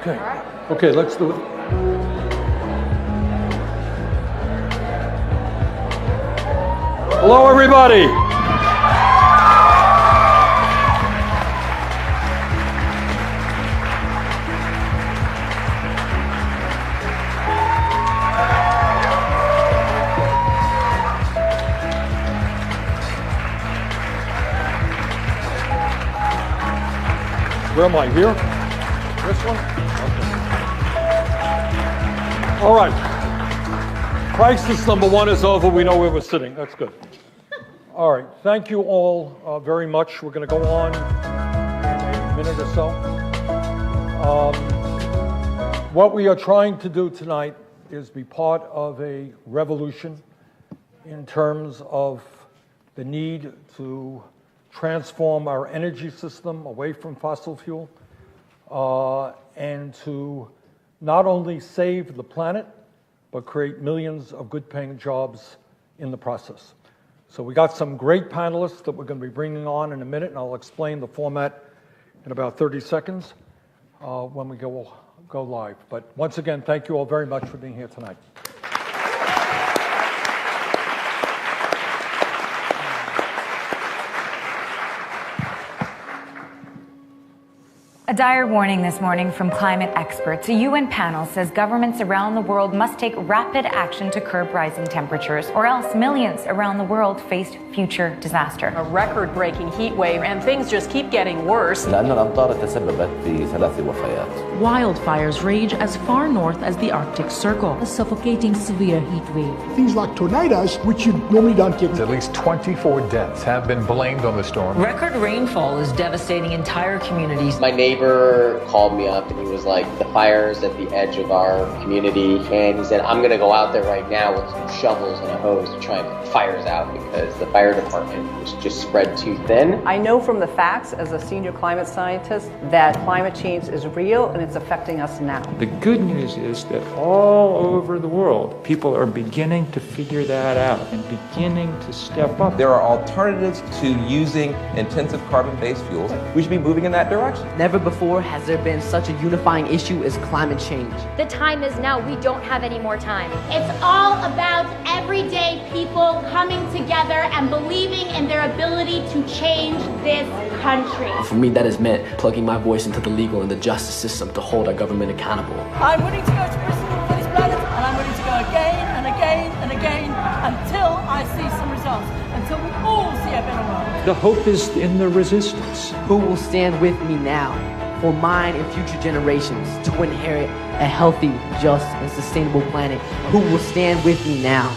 Okay. Okay, let's do it. Hello, everybody. Where am I? Here? This one? Okay. All right. Crisis number one is over. We know where we're sitting. That's good. All right. Thank you all very much. We're going to go on in a minute or so. What we are trying to do tonight is be part of a revolution in terms of the need to transform our energy system away from fossil fuel and to not only save the planet, but create millions of good-paying jobs in the process. So we got some great panelists that we're going to be bringing on in a minute, and I'll explain the format in about 30 seconds when we go live. But once again, thank you all very much for being here tonight. A dire warning this morning from climate experts. A UN panel says governments around the world must take rapid action to curb rising temperatures, or else millions around the world face future disaster. A record-breaking heat wave, and things just keep getting worse. لأن الأمطار تسببت في 3 وفيات. Wildfires rage as far north as the Arctic Circle. A suffocating severe heat wave. Things like tornadoes, which you normally don't get. At least 24 deaths have been blamed on the storm. Record rainfall is devastating entire communities. My neighbor called me up and he was like, the fire's at the edge of our community, and he said, I'm going to go out there right now with some shovels and a hose to try and put fires out because the fire department was just spread too thin. I know from the facts as a senior climate scientist that climate change is real and it's affecting us now. The good news is that all over the world, people are beginning to figure that out and beginning to step up. There are alternatives to using intensive carbon-based fuels. We should be moving in that direction. Never before has there been such a unifying issue as climate change. The time is now. We don't have any more time. It's all about everyday people coming together and believing in their ability to change this country. For me, that has meant plugging my voice into the legal and the justice system to hold our government accountable. I'm willing to go to prison for this planet, and I'm willing to go again and again and again until I see some results, until we all see a better world. The hope is in the resistance. Who will stand with me now for mine and future generations to inherit a healthy, just, and sustainable planet? Who will stand with me now?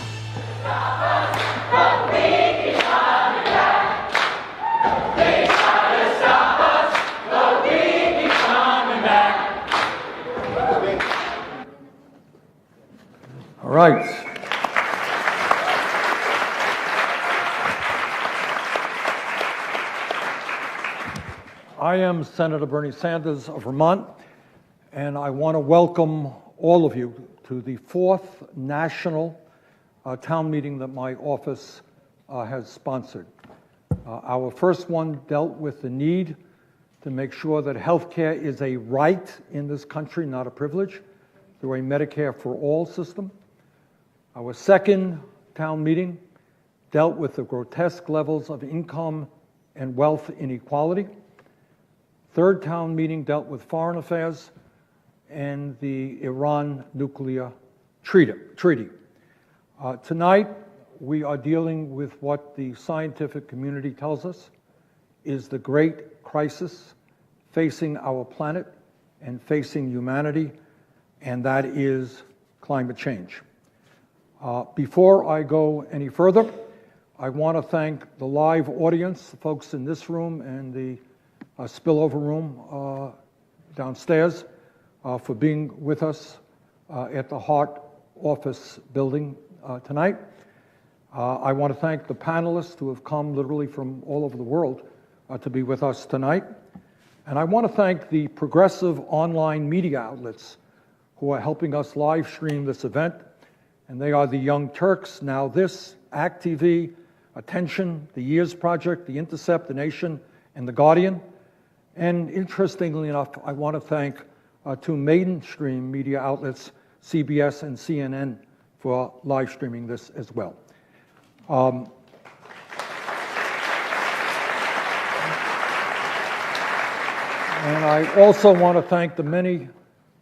All right. I am Senator Bernie Sanders of Vermont, and I want to welcome all of you to the 4th national town meeting that my office has sponsored. Our first one dealt with the need to make sure that health care is a right in this country, not a privilege, through a Medicare for All system. Our second town meeting dealt with the grotesque levels of income and wealth inequality. Third town meeting dealt with foreign affairs and the Iran nuclear treaty. Tonight, we are dealing with what the scientific community tells us is the great crisis facing our planet and facing humanity, and that is climate change. Before I go any further, I want to thank the live audience, the folks in this room and the spillover room downstairs for being with us at the Hart office building tonight. I want to thank the panelists who have come literally from all over the world to be with us tonight. And I want to thank the progressive online media outlets who are helping us live stream this event. And they are the Young Turks, Now This, ACT TV, Attention, The Years Project, The Intercept, The Nation, and The Guardian. And interestingly enough, I want to thank to mainstream media outlets, CBS and CNN, for live streaming this as well. And I also want to thank the many,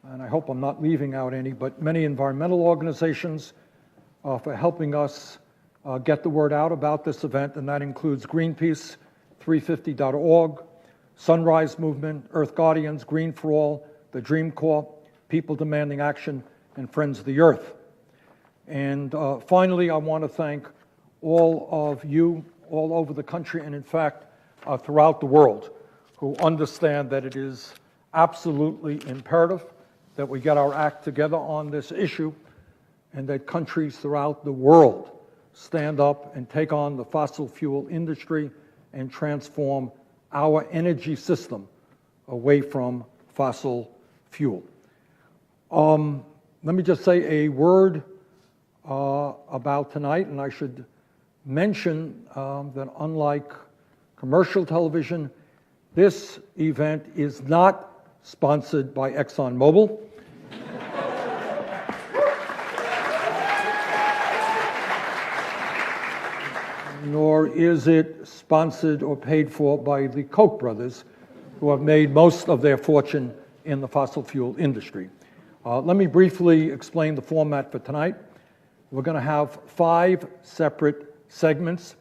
and I hope I'm not leaving out any, but many environmental organizations for helping us get the word out about this event, and that includes Greenpeace, 350.org, Sunrise Movement, Earth Guardians, Green for All, the Dream Corps, People Demanding Action, and Friends of the Earth. And finally, I want to thank all of you all over the country and, in fact, throughout the world who understand that it is absolutely imperative that we get our act together on this issue and that countries throughout the world stand up and take on the fossil fuel industry and transform our energy system away from fossil fuel. Let me just say a word about tonight, and I should mention that unlike commercial television, this event is not sponsored by ExxonMobil. Nor is it sponsored or paid for by the Koch brothers, who have made most of their fortune in the fossil fuel industry. Let me briefly explain the format for tonight. We're going to have 5 separate segments,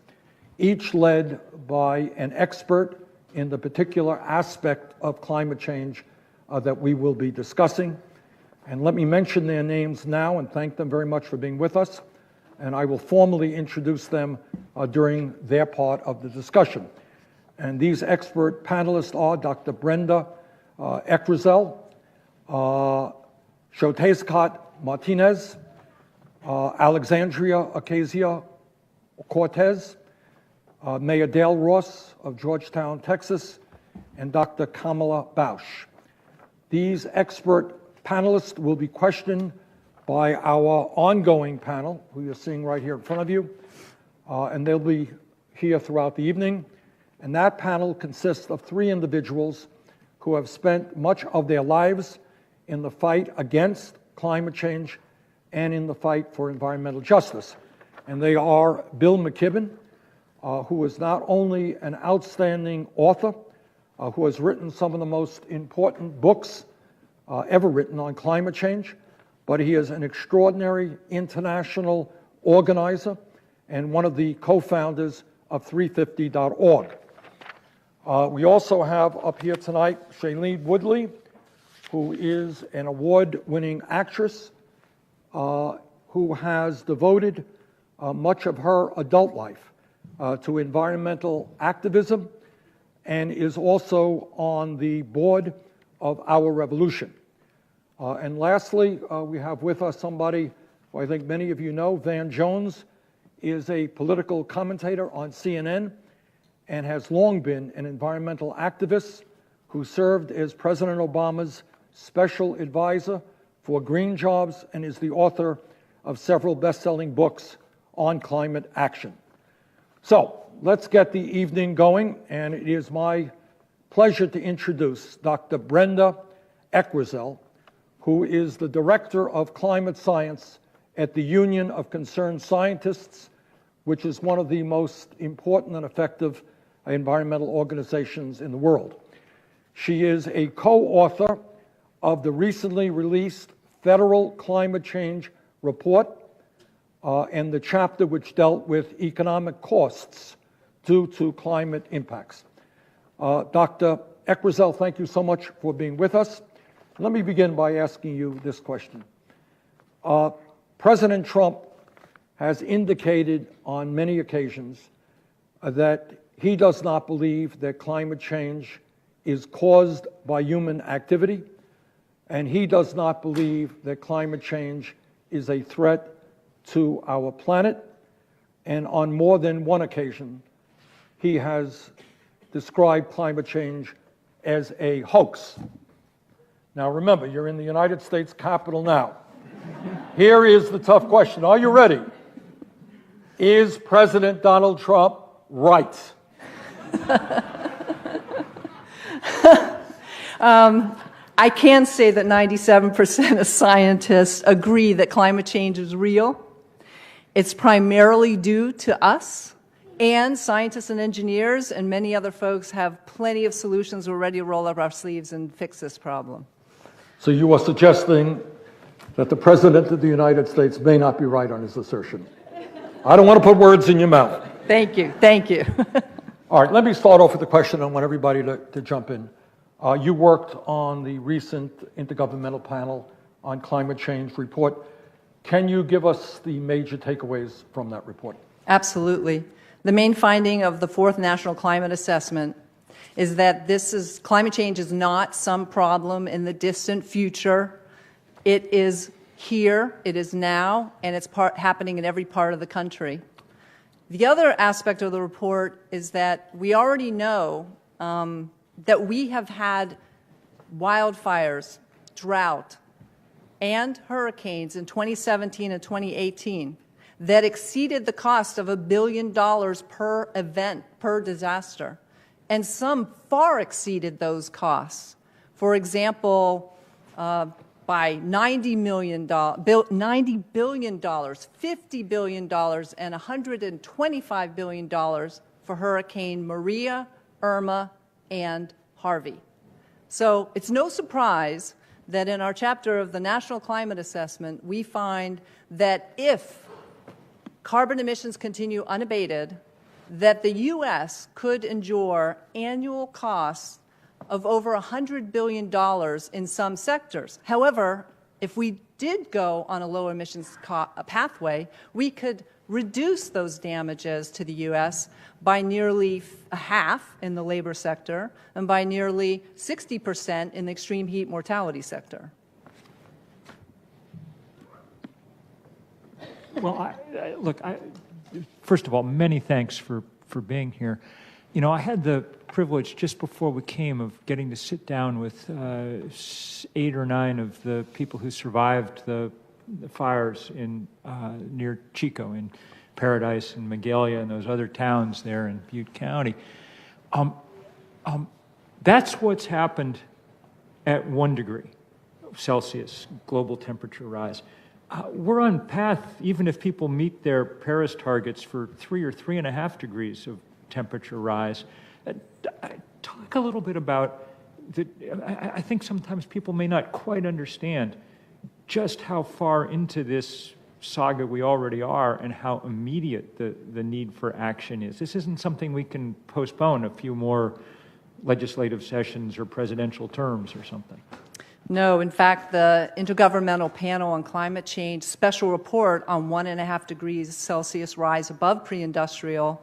each led by an expert in the particular aspect of climate change that we will be discussing. And let me mention their names now and thank them very much for being with us. And I will formally introduce them during their part of the discussion. And these expert panelists are Dr. Brenda Eckersell, Shotezcatl Martinez, Alexandria Ocasio-Cortez, Mayor Dale Ross of Georgetown, Texas, and Dr. Kamala Bausch. These expert panelists will be questioned by our ongoing panel, who you're seeing right here in front of you, and they'll be here throughout the evening. And that panel consists of 3 individuals who have spent much of their lives in the fight against climate change and in the fight for environmental justice. And they are Bill McKibben, who is not only an outstanding author, who has written some of the most important books ever written on climate change, but he is an extraordinary international organizer and one of the co-founders of 350.org. We also have up here tonight Shailene Woodley, who is an award-winning actress who has devoted much of her adult life to environmental activism and is also on the board of Our Revolution. And lastly, we have with us somebody who I think many of you know. Van Jones is a political commentator on CNN and has long been an environmental activist who served as President Obama's special advisor for green jobs and is the author of several best-selling books on climate action. So let's get the evening going, and it is my pleasure to introduce Dr. Brenda Eckersell, who is the Director of Climate Science at the Union of Concerned Scientists, which is one of the most important and effective environmental organizations in the world. She is a co-author of the recently released Federal Climate Change Report and the chapter which dealt with economic costs due to climate impacts. Dr. Eckersell, thank you so much for being with us. Let me begin by asking you this question. President Trump has indicated on many occasions that he does not believe that climate change is caused by human activity, and he does not believe that climate change is a threat to our planet. And on more than one occasion, he has described climate change as a hoax. Now remember, you're in the United States Capitol now. Here is the tough question. Are you ready? Is President Donald Trump right? I can say that 97% of scientists agree that climate change is real. It's primarily due to us, and scientists and engineers and many other folks have plenty of solutions. We're ready to roll up our sleeves and fix this problem. So you are suggesting that the President of the United States may not be right on his assertion. I don't want to put words in your mouth. Thank you. Thank you. All right, let me start off with a question. I want everybody to jump in. You worked on the recent Intergovernmental Panel on Climate Change report. Can you give us the major takeaways from that report? Absolutely. The main finding of the fourth National Climate Assessment is that climate change is not some problem in the distant future. It is here, it is now, and it's happening in every part of the country. The other aspect of the report is that we already know that we have had wildfires, drought, and hurricanes in 2017 and 2018 that exceeded the cost of $1 billion per event, per disaster. And some far exceeded those costs. For example, by $90 billion, $50 billion, and $125 billion for Hurricane Maria, Irma, and Harvey. So it's no surprise that in our chapter of the National Climate Assessment, we find that if carbon emissions continue unabated, that the U.S. could endure annual costs of over $100 billion in some sectors. However, if we did go on a low emissions pathway, we could reduce those damages to the U.S. by nearly half in the labor sector and by nearly 60% in the extreme heat mortality sector. Well, first of all, many thanks for being here. You know, I had the privilege just before we came of getting to sit down with 8 or 9 of the people who survived the fires in near Chico, in Paradise and Magalia and those other towns there in Butte County. That's what's happened at 1 degree Celsius global temperature rise. We're on path, even if people meet their Paris targets, for 3 or 3.5 degrees of temperature rise. Talk a little bit about I think sometimes people may not quite understand just how far into this saga we already are and how immediate the need for action is. This isn't something we can postpone a few more legislative sessions or presidential terms or something. No, in fact, the Intergovernmental Panel on Climate Change special report on 1.5 degrees Celsius rise above pre-industrial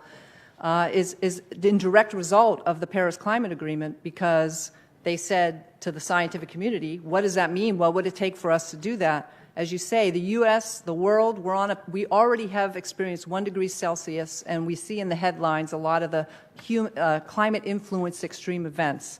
is in direct result of the Paris Climate Agreement, because they said to the scientific community, what does that mean? What would it take for us to do that? As you say, the U.S., the world, we already have experienced 1 degree Celsius, and we see in the headlines a lot of the climate-influenced extreme events.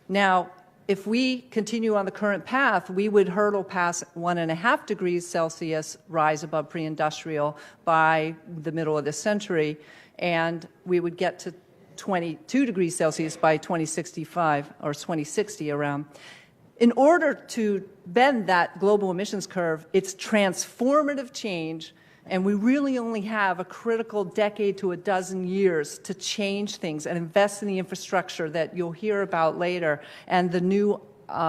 Now, if we continue on the current path, we would hurdle past 1.5 degrees Celsius rise above pre-industrial by the middle of this century, and we would get to 22 degrees Celsius by 2065 or 2060 around. In order to bend that global emissions curve, it's transformative change, and we really only have a critical decade to a dozen years to change things and invest in the infrastructure that you'll hear about later and the new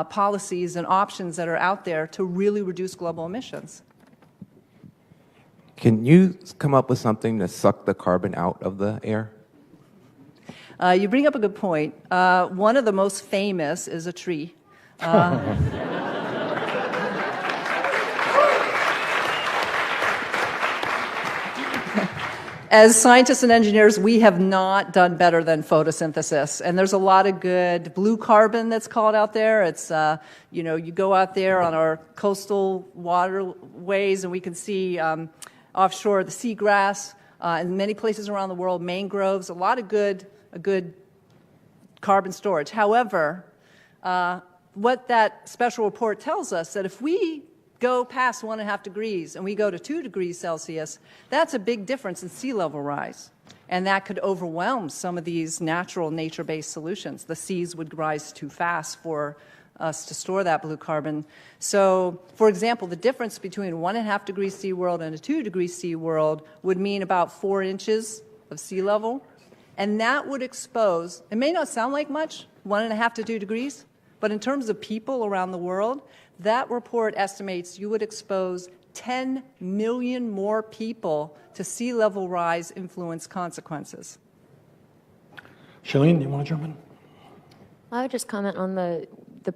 policies and options that are out there to really reduce global emissions. Can you come up with something to suck the carbon out of the air? You bring up a good point. One of the most famous is a tree. As scientists and engineers, we have not done better than photosynthesis. And there's a lot of good blue carbon that's called out there. It's, you go out there on our coastal waterways and we can see offshore the seagrass, in many places around the world, mangroves, a lot of good carbon storage. However, what that special report tells us, that if we go past 1.5 degrees and we go to 2 degrees Celsius, that's a big difference in sea level rise. And that could overwhelm some of these natural nature-based solutions. The seas would rise too fast for us to store that blue carbon. So, for example, the difference between a 1.5 degree C world and a 2 degree C world would mean about 4 inches of sea level. And that would expose, it may not sound like much, 1.5 to 2 degrees, but in terms of people around the world, that report estimates you would expose 10 million more people to sea level rise influence consequences. Shailene, do you want to jump in? I would just comment on the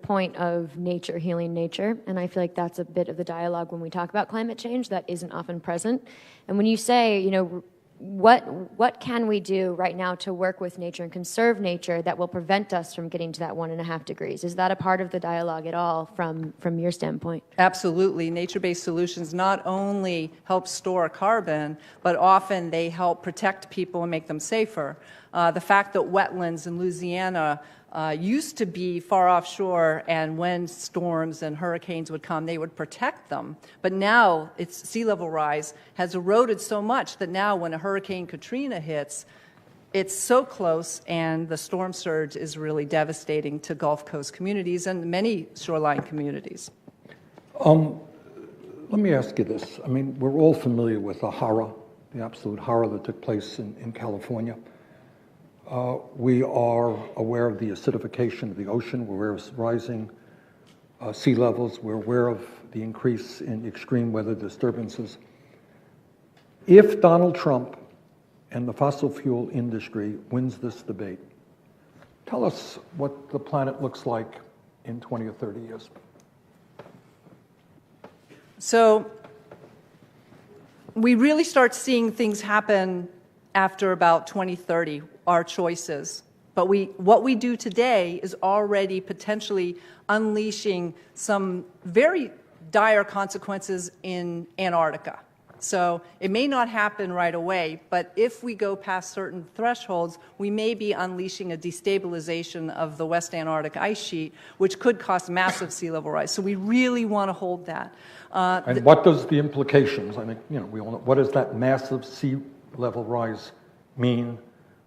point of nature healing nature, and I feel like that's a bit of the dialogue when we talk about climate change that isn't often present. And when you say, you know, what can we do right now to work with nature and conserve nature that will prevent us from getting to that 1.5 degrees? Is that a part of the dialogue at all from your standpoint? Absolutely. Nature-based solutions not only help store carbon, but often they help protect people and make them safer. The fact that wetlands in Louisiana used to be far offshore, and when storms and hurricanes would come, they would protect them. But now its sea level rise has eroded so much that now when a Hurricane Katrina hits, it's so close, and the storm surge is really devastating to Gulf Coast communities and many shoreline communities. Let me ask you this. I mean, we're all familiar with the horror, the absolute horror that took place in California. We are aware of the acidification of the ocean. We're aware of rising sea levels. We're aware of the increase in extreme weather disturbances. If Donald Trump and the fossil fuel industry wins this debate, tell us what the planet looks like in 20 or 30 years. So we really start seeing things happen after about 2030, our choices. But what we do today is already potentially unleashing some very dire consequences in Antarctica. So it may not happen right away, but if we go past certain thresholds, we may be unleashing a destabilization of the West Antarctic ice sheet, which could cause massive sea level rise. So we really want to hold that. And what does the implications, I mean, you know, we all know, what does that massive sea level rise mean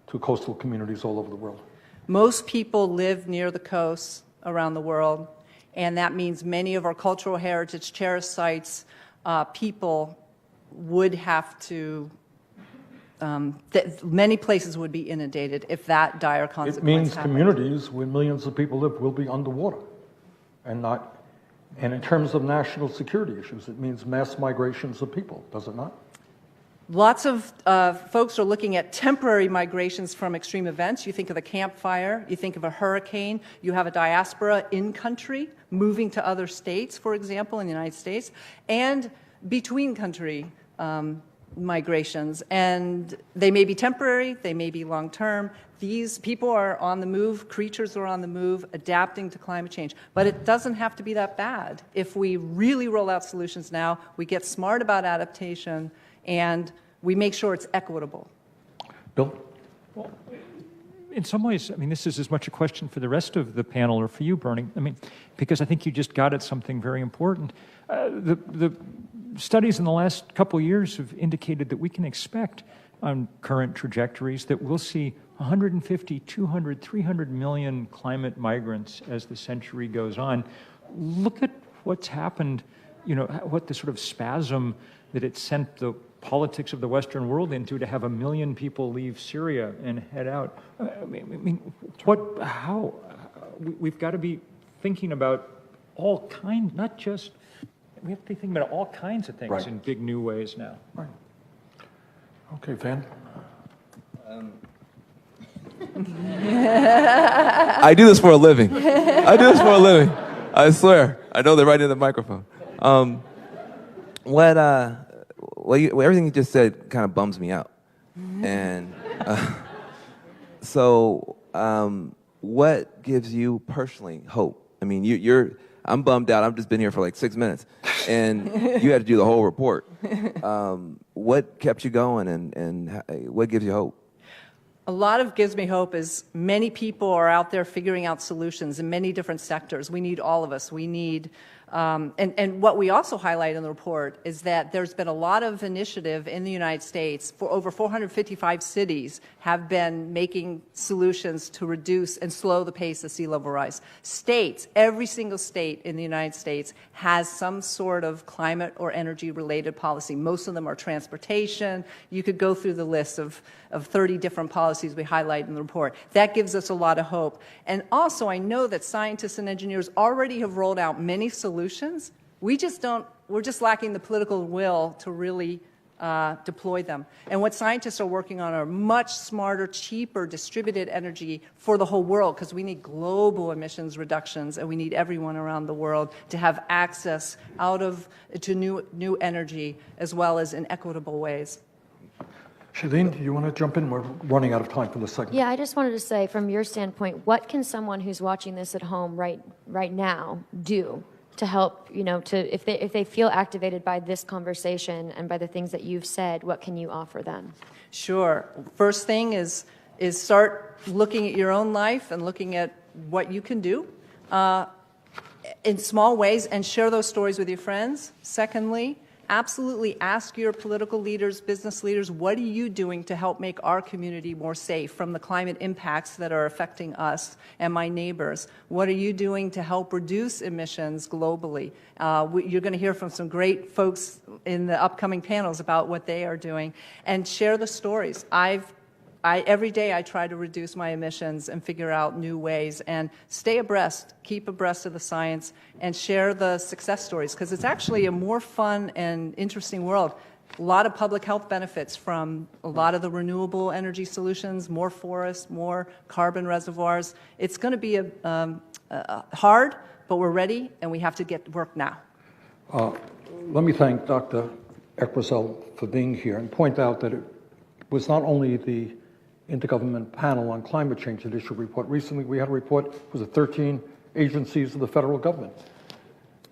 to coastal communities all over the world? Most people live near the coasts around the world, and that means many of our cultural heritage cherished sites, people would have to, many places would be inundated if that dire consequence It means happened. communities where millions of people live will be underwater and not, and in terms of national security issues, it means mass migrations of people, does it not? Lots of folks are looking at temporary migrations from extreme events. You think of a campfire, you think of a hurricane, you have a diaspora in country moving to other states, for example, in the United States, and between country migrations. And they may be temporary, they may be long term. These people are on the move, creatures are on the move, adapting to climate change. But it doesn't have to be that bad. If we really roll out solutions now, we get smart about adaptation, and we make sure it's equitable. Bill? Well, in some ways, I mean, this is as much a question for the rest of the panel or for you, Bernie. I mean, because I think you just got at something very important. The studies in the last couple of years have indicated that we can expect on current trajectories that we'll see 150, 200, 300 million climate migrants as the century goes on. Look at what's happened, you know, what the sort of spasm that it sent the politics of the Western world into to have 1 million people leave Syria and head out. I mean, how? We've got to be thinking about all kinds, not just, we have to be thinking about all kinds of things in big new ways now. Right. Okay, Van. I do this for a living. I swear. I know they're right in the microphone. Everything you just said kind of bums me out. And what gives you personally hope? I mean, I'm bummed out. I've just been here for like 6 minutes, and you had to do the whole report. What kept you going, and what gives you hope? A lot of gives me hope is many people are out there figuring out solutions in many different sectors. We need all of us. We need And what we also highlight in the report is that there's been a lot of initiative in the United States. For over 455 cities have been making solutions to reduce and slow the pace of sea level rise. States, every single state in the United States has some sort of climate or energy related policy. Most of them are transportation. You could go through the list of 30 different policies we highlight in the report. That gives us a lot of hope. And also, I know that scientists and engineers already have rolled out many solutions. We're just lacking the political will to really deploy them. And what scientists are working on are much smarter, cheaper, distributed energy for the whole world, because we need global emissions reductions, and we need everyone around the world to have access to new energy, as well as in equitable ways. Shailene, do you want to jump in? We're running out of time for this segment. Yeah, I just wanted to say, from your standpoint, what can someone who's watching this at home right now do to help, if they feel activated by this conversation and by the things that you've said, what can you offer them? Sure. First thing is start looking at your own life and looking at what you can do in small ways, and share those stories with your friends. Secondly, absolutely ask your political leaders, business leaders, what are you doing to help make our community more safe from the climate impacts that are affecting us and my neighbors? What are you doing to help reduce emissions globally? You're going to hear from some great folks in the upcoming panels about what they are doing, and share the stories. Every day I try to reduce my emissions and figure out new ways, and stay abreast, keep abreast of the science, and share the success stories, because it's actually a more fun and interesting world. A lot of public health benefits from a lot of the renewable energy solutions, more forests, more carbon reservoirs. It's going to be hard, but we're ready, and we have to get to work now. Let me thank Dr. Eckroesel for being here and point out that it was not only the Intergovernmental Panel on Climate Change that issued a report. Recently, we had a report, was it 13 agencies of the federal government.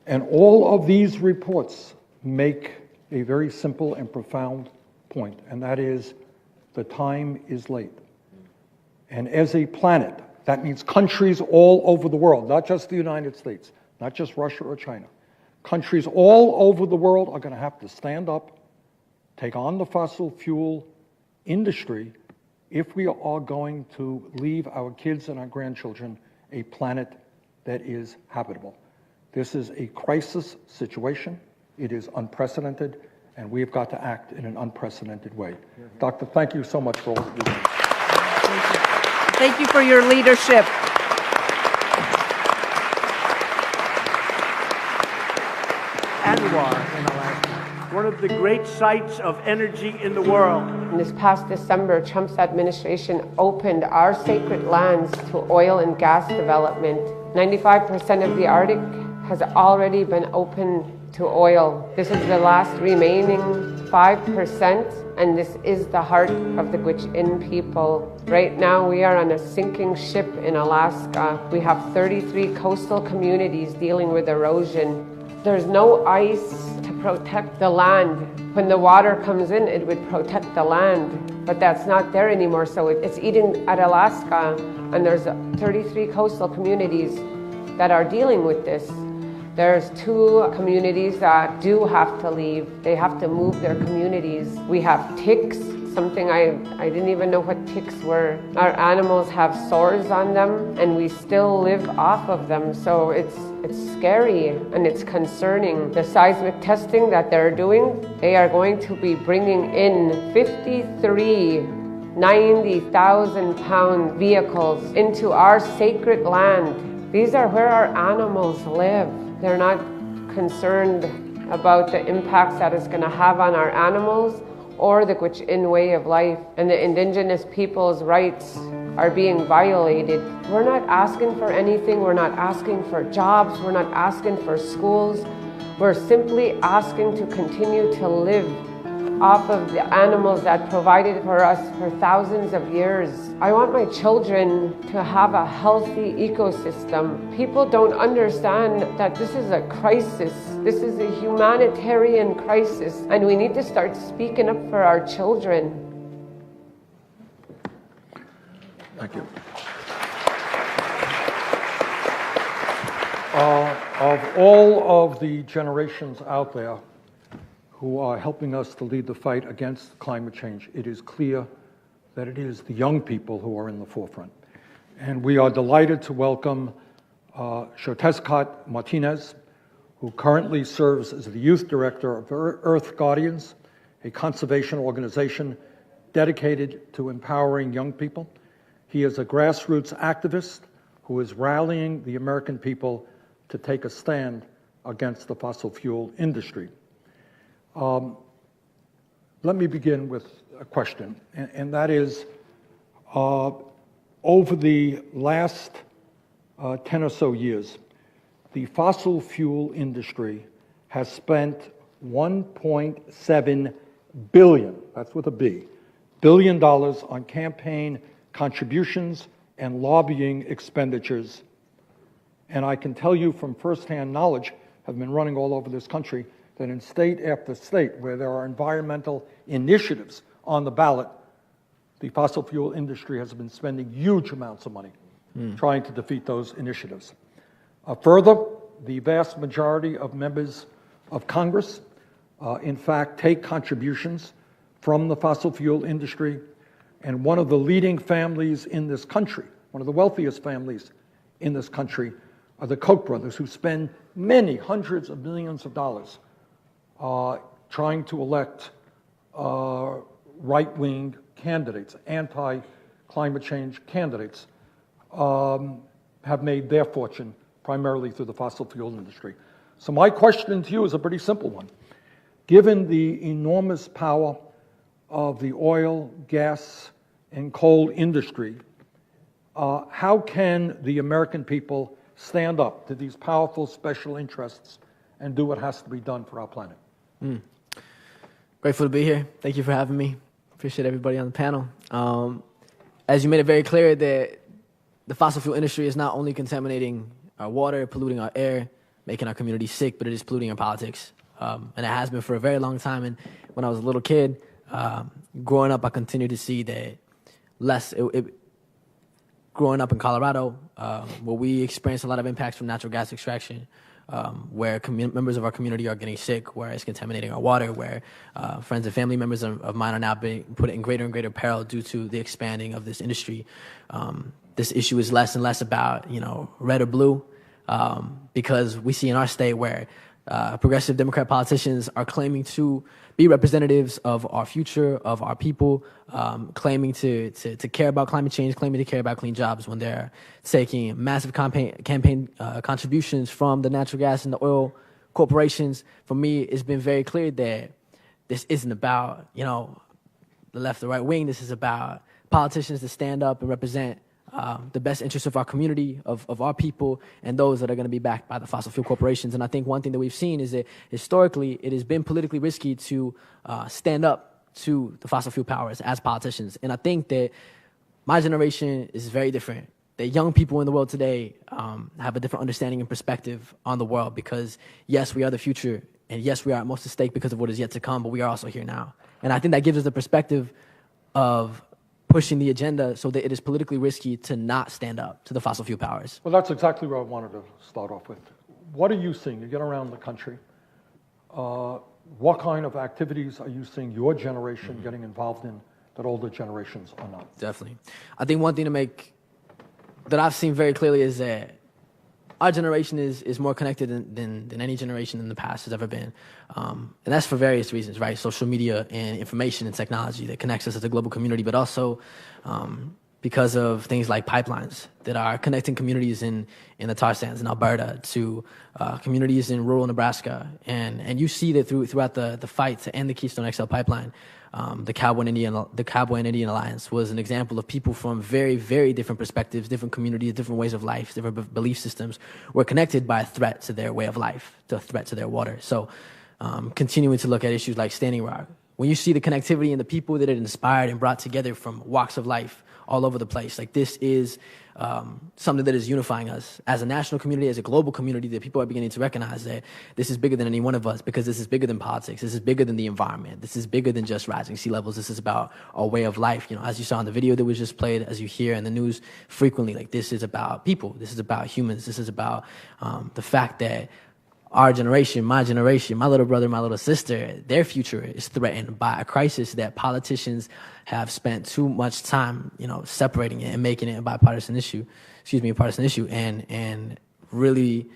And all of these reports make a very simple and profound point, and that is the time is late. And as a planet, that means countries all over the world, not just the United States, not just Russia or China. Countries all over the world are going to have to stand up, take on the fossil fuel industry, if we are going to leave our kids and our grandchildren a planet that is habitable. This is a crisis situation. It is unprecedented, and we've got to act in an unprecedented way. Doctor, thank you so much for all that you're doing. Thank you for your leadership. Anwar in Alaska, one of the great sites of energy in the world. This past December, Trump's administration opened our sacred lands to oil and gas development. 95% of the Arctic has already been open to oil. This is the last remaining 5%, and this is the heart of the Gwich'in people. Right now, we are on a sinking ship in Alaska. We have 33 coastal communities dealing with erosion. There's no ice to protect the land. When the water comes in, it would protect the land, but that's not there anymore, so it's eating at Alaska, and there's 33 coastal communities that are dealing with this. There's 2 communities that do have to leave. They have to move their communities. We have ticks, something I didn't even know what ticks were. Our animals have sores on them, and we still live off of them, so it's scary and it's concerning. The seismic testing that they're doing, they are going to be bringing in 53 90,000-pound vehicles into our sacred land. These are where our animals live. They're not concerned about the impacts that it's going to have on our animals or the Gwich'in way of life, and the indigenous people's rights are being violated. We're not asking for anything. We're not asking for jobs. We're not asking for schools. We're simply asking to continue to live off of the animals that provided for us for thousands of years. I want my children to have a healthy ecosystem. People don't understand that this is a crisis. This is a humanitarian crisis, and we need to start speaking up for our children. Thank you. Of all of the generations out there who are helping us to lead the fight against climate change, it is clear that it is the young people who are in the forefront. And we are delighted to welcome Xiuhtezcatl Martinez, who currently serves as the youth director of Earth Guardians, a conservation organization dedicated to empowering young people. He is a grassroots activist who is rallying the American people to take a stand against the fossil fuel industry. Let me begin with a question, and that is, over the last 10 or so years, the fossil fuel industry has spent $1.7 billion, that's with a B, $billion on campaign contributions and lobbying expenditures. And I can tell you from firsthand knowledge, have been running all over this country, that in state after state where there are environmental initiatives on the ballot, the fossil fuel industry has been spending huge amounts of money trying to defeat those initiatives. Further, the vast majority of members of Congress, in fact, take contributions from the fossil fuel industry. And one of the leading families in this country, one of the wealthiest families in this country, are the Koch brothers, who spend many hundreds of millions of dollars trying to elect right-wing candidates, anti-climate change candidates, have made their fortune primarily through the fossil fuel industry. So my question to you is a pretty simple one. Given the enormous power of the oil, gas, and coal industry, how can the American people stand up to these powerful special interests and do what has to be done for our planet? Grateful to be here. Thank you for having me. Appreciate everybody on the panel. As you made it very clear that the fossil fuel industry is not only contaminating our water, polluting our air, making our community sick, but it is polluting our politics. And it has been for a very long time. And when I was a little kid, growing up, I continued to see that growing up in Colorado, where we experienced a lot of impacts from natural gas extraction, where members of our community are getting sick, where it's contaminating our water, where friends and family members of mine are now being put in greater and greater peril due to the expanding of this industry. This issue is less and less about, red or blue, because we see in our state where progressive Democrat politicians are claiming to be representatives of our future, of our people, claiming to care about climate change, claiming to care about clean jobs, when they're taking massive campaign contributions from the natural gas and the oil corporations. For me, it's been very clear that this isn't about, the left or right wing. This is about politicians to stand up and represent the best interests of our community, of our people, and those that are going to be backed by the fossil fuel corporations. And I think one thing that we've seen is that historically it has been politically risky to stand up to the fossil fuel powers as politicians. And I think that my generation is very different. That young people in the world today have a different understanding and perspective on the world, because yes, we are the future, and yes, we are at most at stake because of what is yet to come, but we are also here now. And I think that gives us the perspective of pushing the agenda so that it is politically risky to not stand up to the fossil fuel powers. Well, that's exactly what I wanted to start off with. What are you seeing? You get around the country. What kind of activities are you seeing your generation getting involved in that older generations are not? Definitely. I think one thing that I've seen very clearly is that our generation is more connected than any generation in the past has ever been. And that's for various reasons, right? Social media and information and technology that connects us as a global community, but also because of things like pipelines that are connecting communities in the tar sands in Alberta to communities in rural Nebraska. And you see that throughout the fight to end the Keystone XL pipeline. The Cowboy and Indian Alliance was an example of people from very, very different perspectives, different communities, different ways of life, different belief systems were connected by a threat to their way of life, to a threat to their water. So continuing to look at issues like Standing Rock, when you see the connectivity and the people that it inspired and brought together from walks of life all over the place. Like this is something that is unifying us as a national community, as a global community, that people are beginning to recognize that this is bigger than any one of us, because this is bigger than politics. This is bigger than the environment. This is bigger than just rising sea levels. This is about our way of life. You know, as you saw in the video that was just played, as you hear in the news frequently, like this is about people. This is about humans. This is about the fact that our generation, my little brother, my little sister, their future is threatened by a crisis that politicians have spent too much time, you know, separating it and making it a partisan issue, and really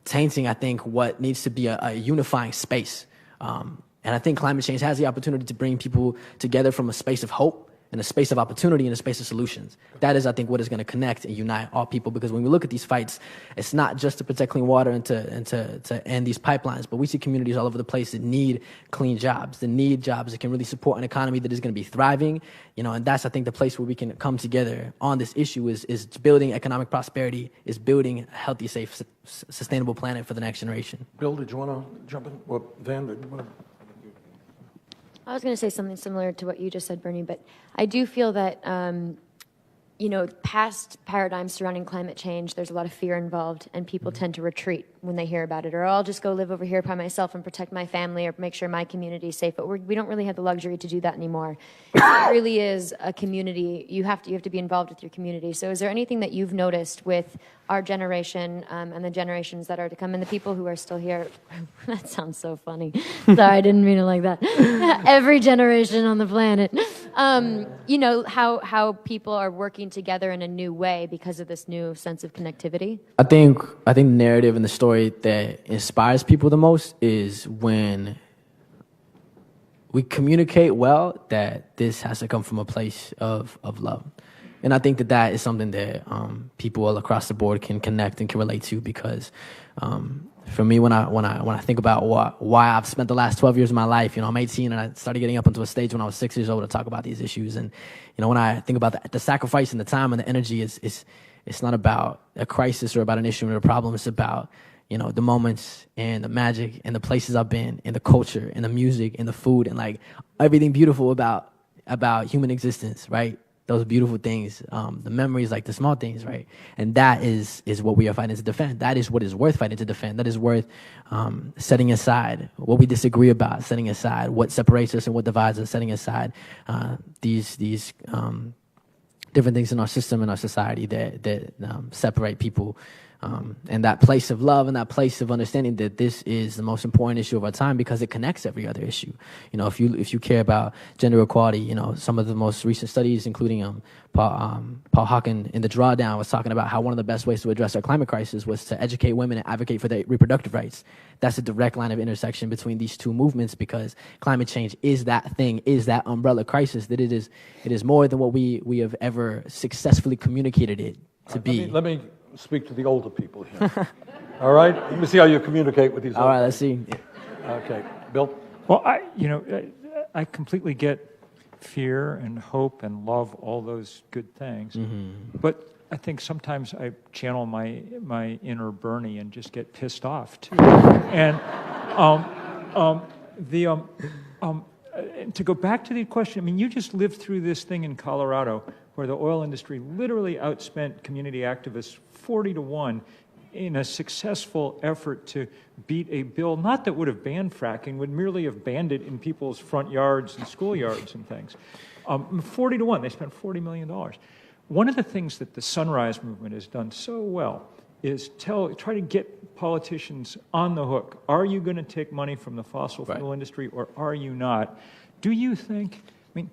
tainting, I think, what needs to be a unifying space. And I think climate change has the opportunity to bring people together from a space of hope, in a space of opportunity, in a space of solutions. That is, I think, what is going to connect and unite all people, because when we look at these fights, it's not just to protect clean water and to end these pipelines, but we see communities all over the place that need clean jobs, that need jobs that can really support an economy that is going to be thriving, you know, and that's, I think, the place where we can come together on this issue is building economic prosperity, is building a healthy, safe, sustainable planet for the next generation. Bill, did you want to jump in? Well, Van, did you want to? I was going to say something similar to what you just said, Bernie, but I do feel that, you know, past paradigms surrounding climate change, there's a lot of fear involved, and people tend to retreat when they hear about it, or I'll just go live over here by myself and protect my family or make sure my community is safe. But we don't really have the luxury to do that anymore. It really is a community. You have to be involved with your community. So is there anything that you've noticed with our generation and the generations that are to come, and the people who are still here? That sounds so funny. Sorry, I didn't mean it like that. Every generation on the planet. You know, how people are working together in a new way because of this new sense of connectivity? I think the narrative and the story that inspires people the most is when we communicate well that this has to come from a place of love. And I think that is something that people all across the board can connect and can relate to, because for me, when I think about why I've spent the last 12 years of my life, you know, I'm 18 and I started getting up onto a stage when I was 6 years old to talk about these issues. And, you know, when I think about the sacrifice and the time and the energy, it's not about a crisis or about an issue or a problem. It's about, you know, the moments and the magic and the places I've been and the culture and the music and the food and like everything beautiful about human existence, right? Those beautiful things, the memories, like the small things, right? And that is what we are fighting to defend. That is what is worth fighting to defend. That is worth setting aside what we disagree about, setting aside what separates us and what divides us, setting aside these different things in our system and our society that separate people. And that place of love and that place of understanding that this is the most important issue of our time, because it connects every other issue. You know, if you care about gender equality, you know, some of the most recent studies, including Paul Hawken in The Drawdown, was talking about how one of the best ways to address our climate crisis was to educate women and advocate for their reproductive rights. That's a direct line of intersection between these two movements, because climate change is that thing, is that umbrella crisis, that it is more than what we have ever successfully communicated it to be. Let me speak to the older people here. All right? Let me see how you communicate with these. All right, let's see. Okay. Bill? Well, I completely get fear and hope and love, all those good things. Mm-hmm. But I think sometimes I channel my inner Bernie and just get pissed off too. And to go back to the question, I mean, you just lived through this thing in Colorado where the oil industry literally outspent community activists 40-1 in a successful effort to beat a bill, not that would have banned fracking, would merely have banned it in people's front yards and schoolyards and things. 40-1, they spent $40 million. One of the things that the Sunrise Movement has done so well is try to get politicians on the hook. Are you going to take money from the fossil fuel industry or are you not? Do you think, I mean,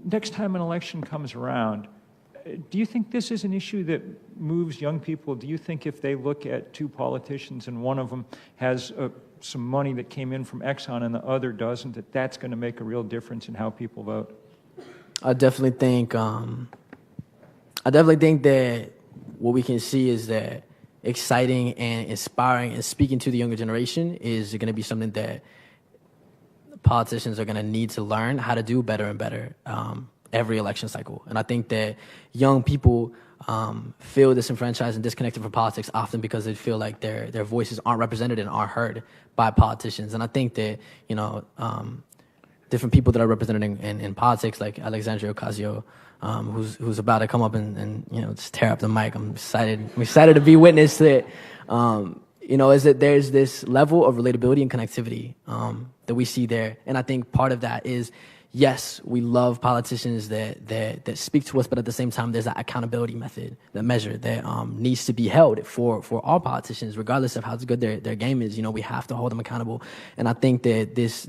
next time an election comes around, do you think this is an issue that moves young people? Do you think if they look at two politicians and one of them has some money that came in from Exxon and the other doesn't, that that's going to make a real difference in how people vote? I definitely think that what we can see is that exciting and inspiring and speaking to the younger generation is going to be something that politicians are going to need to learn how to do better and better every election cycle. And I think that young people feel disenfranchised and disconnected from politics often because they feel like their voices aren't represented and aren't heard by politicians. And I think that, you know, different people that are represented in politics, like Alexandria who's about to come up and just tear up the mic. I'm excited to be witness to it. Is that there's this level of relatability and connectivity that we see there, and I think part of that is, yes, we love politicians that speak to us, but at the same time, there's that accountability measure that needs to be held for all politicians, regardless of how good their game is. We have to hold them accountable, and I think that this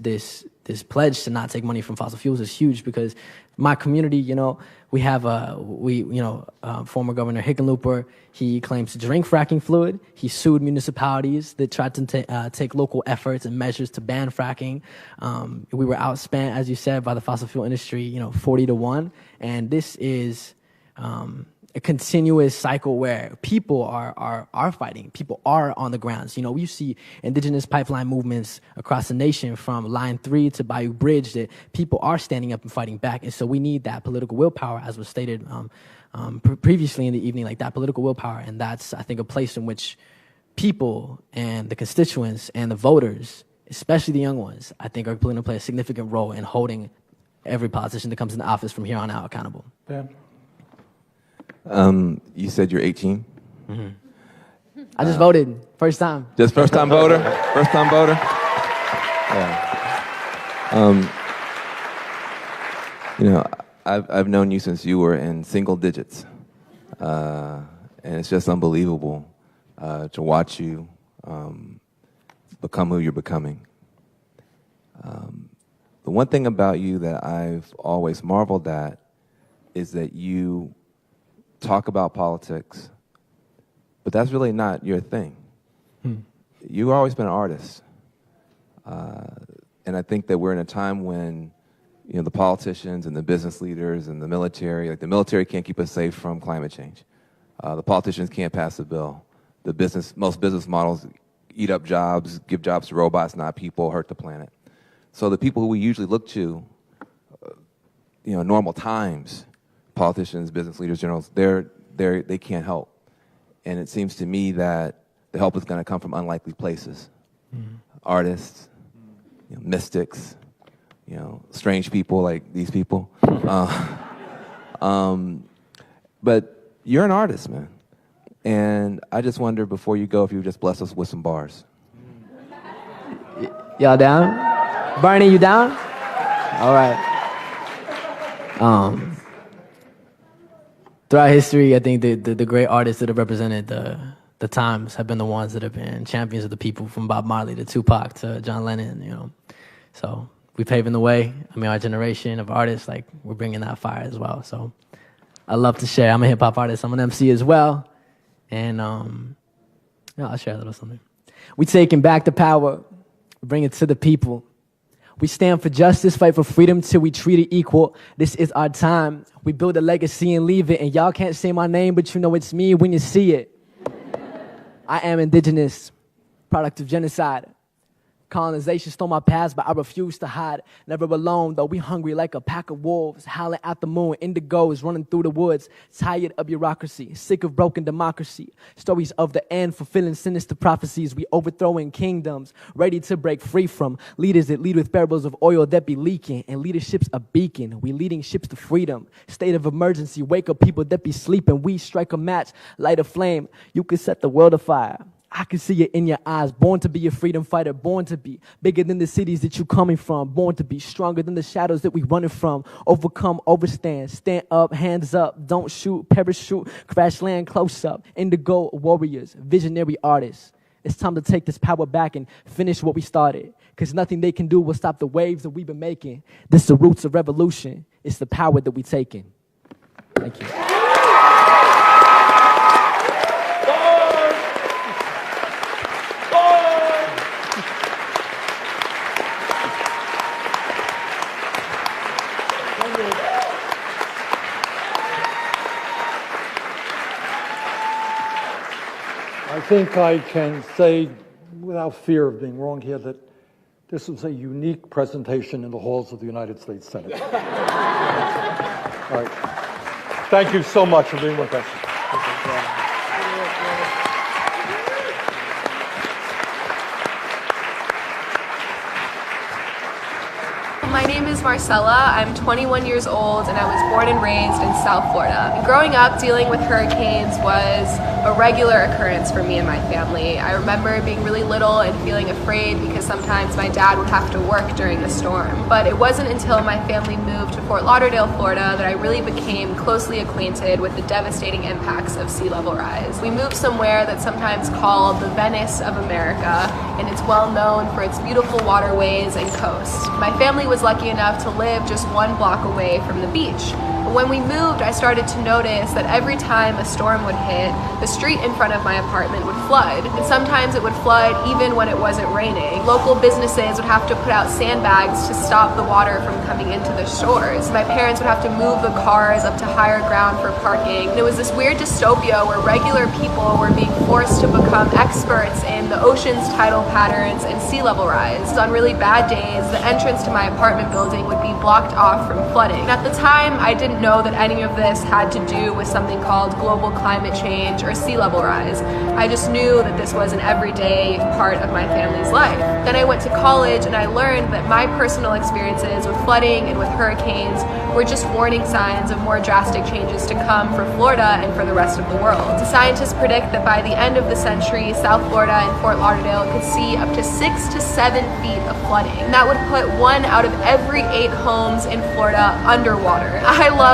pledge to not take money from fossil fuels is huge, because my community, we have former Governor Hickenlooper. He claims to drink fracking fluid. He sued municipalities that tried to take local efforts and measures to ban fracking. We were outspent, as you said, by the fossil fuel industry, 40-1. And this is a continuous cycle where people are fighting. People are on the grounds. You see indigenous pipeline movements across the nation, from Line 3 to Bayou Bridge, that people are standing up and fighting back. And so we need that political willpower, as was stated previously in the evening, like that political willpower. And that's, I think, a place in which people and the constituents and the voters, especially the young ones, I think are going to play a significant role in holding every politician that comes into office from here on out accountable. Dan? You said you're 18? Mm-hmm. I just voted, first time. Just first time voter? First time voter? Yeah. I've known you since you were in single digits. And it's just unbelievable to watch you become who you're becoming. The one thing about you that I've always marveled at is that you talk about politics, but that's really not your thing. You've always been an artist. And I think that we're in a time when the politicians and the business leaders and the military, like the military can't keep us safe from climate change. The politicians can't pass a bill. Most business models eat up jobs, give jobs to robots, not people, hurt the planet. So the people who we usually look to, normal times, politicians, business leaders, generals, they can't help. And it seems to me that the help is going to come from unlikely places. Artists, mystics, strange people like these people. But you're an artist, man. And I just wonder, before you go, if you would just bless us with some bars. Y'all down? Bernie, you down? All right. Throughout history, I think the great artists that have represented the times have been the ones that have been champions of the people, from Bob Marley to Tupac to John Lennon, So we paving the way. Our generation of artists, we're bringing that fire as well. So I love to share. I'm a hip hop artist. I'm an MC as well. And I'll share a little something. We taking back the power. We bring it to the people. We stand for justice, fight for freedom till we treat it equal. This is our time. We build a legacy and leave it. And y'all can't say my name, but you know it's me when you see it. I am indigenous, product of genocide. Colonization stole my past, but I refuse to hide. Never alone, though we hungry like a pack of wolves, howling at the moon, indigos running through the woods, tired of bureaucracy, sick of broken democracy, stories of the end, fulfilling sinister prophecies, we overthrowing kingdoms, ready to break free from leaders that lead with barrels of oil that be leaking, and leadership's a beacon, we leading ships to freedom, state of emergency, wake up people that be sleeping, we strike a match, light a flame, you can set the world afire. I can see it in your eyes, born to be a freedom fighter, born to be bigger than the cities that you coming from, born to be stronger than the shadows that we running from, overcome, overstand, stand up, hands up, don't shoot, parachute, crash land, close up, indigo warriors, visionary artists. It's time to take this power back and finish what we started, because nothing they can do will stop the waves that we've been making. This is the roots of revolution. It's the power that we taking. Thank you. I think I can say, without fear of being wrong here, that this was a unique presentation in the halls of the United States Senate. All right. Thank you so much for being with us. My name is Marcella. I'm 21 years old and I was born and raised in South Florida. And growing up, dealing with hurricanes was a regular occurrence for me and my family. I remember being really little and feeling afraid because sometimes my dad would have to work during the storm. But it wasn't until my family moved to Fort Lauderdale, Florida that I really became closely acquainted with the devastating impacts of sea level rise. We moved somewhere that's sometimes called the Venice of America, and it's well known for its beautiful waterways and coast. My family was lucky enough to live just 1 block away from the beach. But when we moved, I started to notice that every time a storm would hit, the street in front of my apartment would flood. And sometimes it would flood even when it wasn't raining. Local businesses would have to put out sandbags to stop the water from coming into the shores. My parents would have to move the cars up to higher ground for parking. And it was this weird dystopia where regular people were being forced to become experts in the ocean's tidal patterns and sea level rise. On really bad days, the entrance to my apartment building would be blocked off from flooding. And at the time, I didn't know that any of this had to do with something called global climate change or sea level rise. I just knew that this was an everyday part of my family's life. Then I went to college and I learned that my personal experiences with flooding and with hurricanes were just warning signs of more drastic changes to come for Florida and for the rest of the world. Scientists predict that by the end of the century, South Florida and Fort Lauderdale could see up to 6 to 7 feet of flooding. And that would put 1 out of every 8 homes in Florida underwater. I love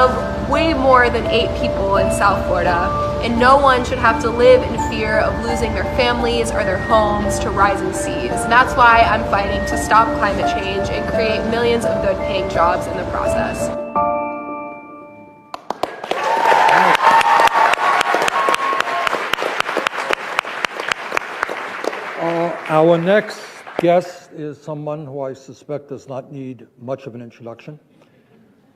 way more than 8 people in South Florida, and no one should have to live in fear of losing their families or their homes to rising seas. And that's why I'm fighting to stop climate change and create millions of good-paying jobs in the process. Our next guest is someone who I suspect does not need much of an introduction.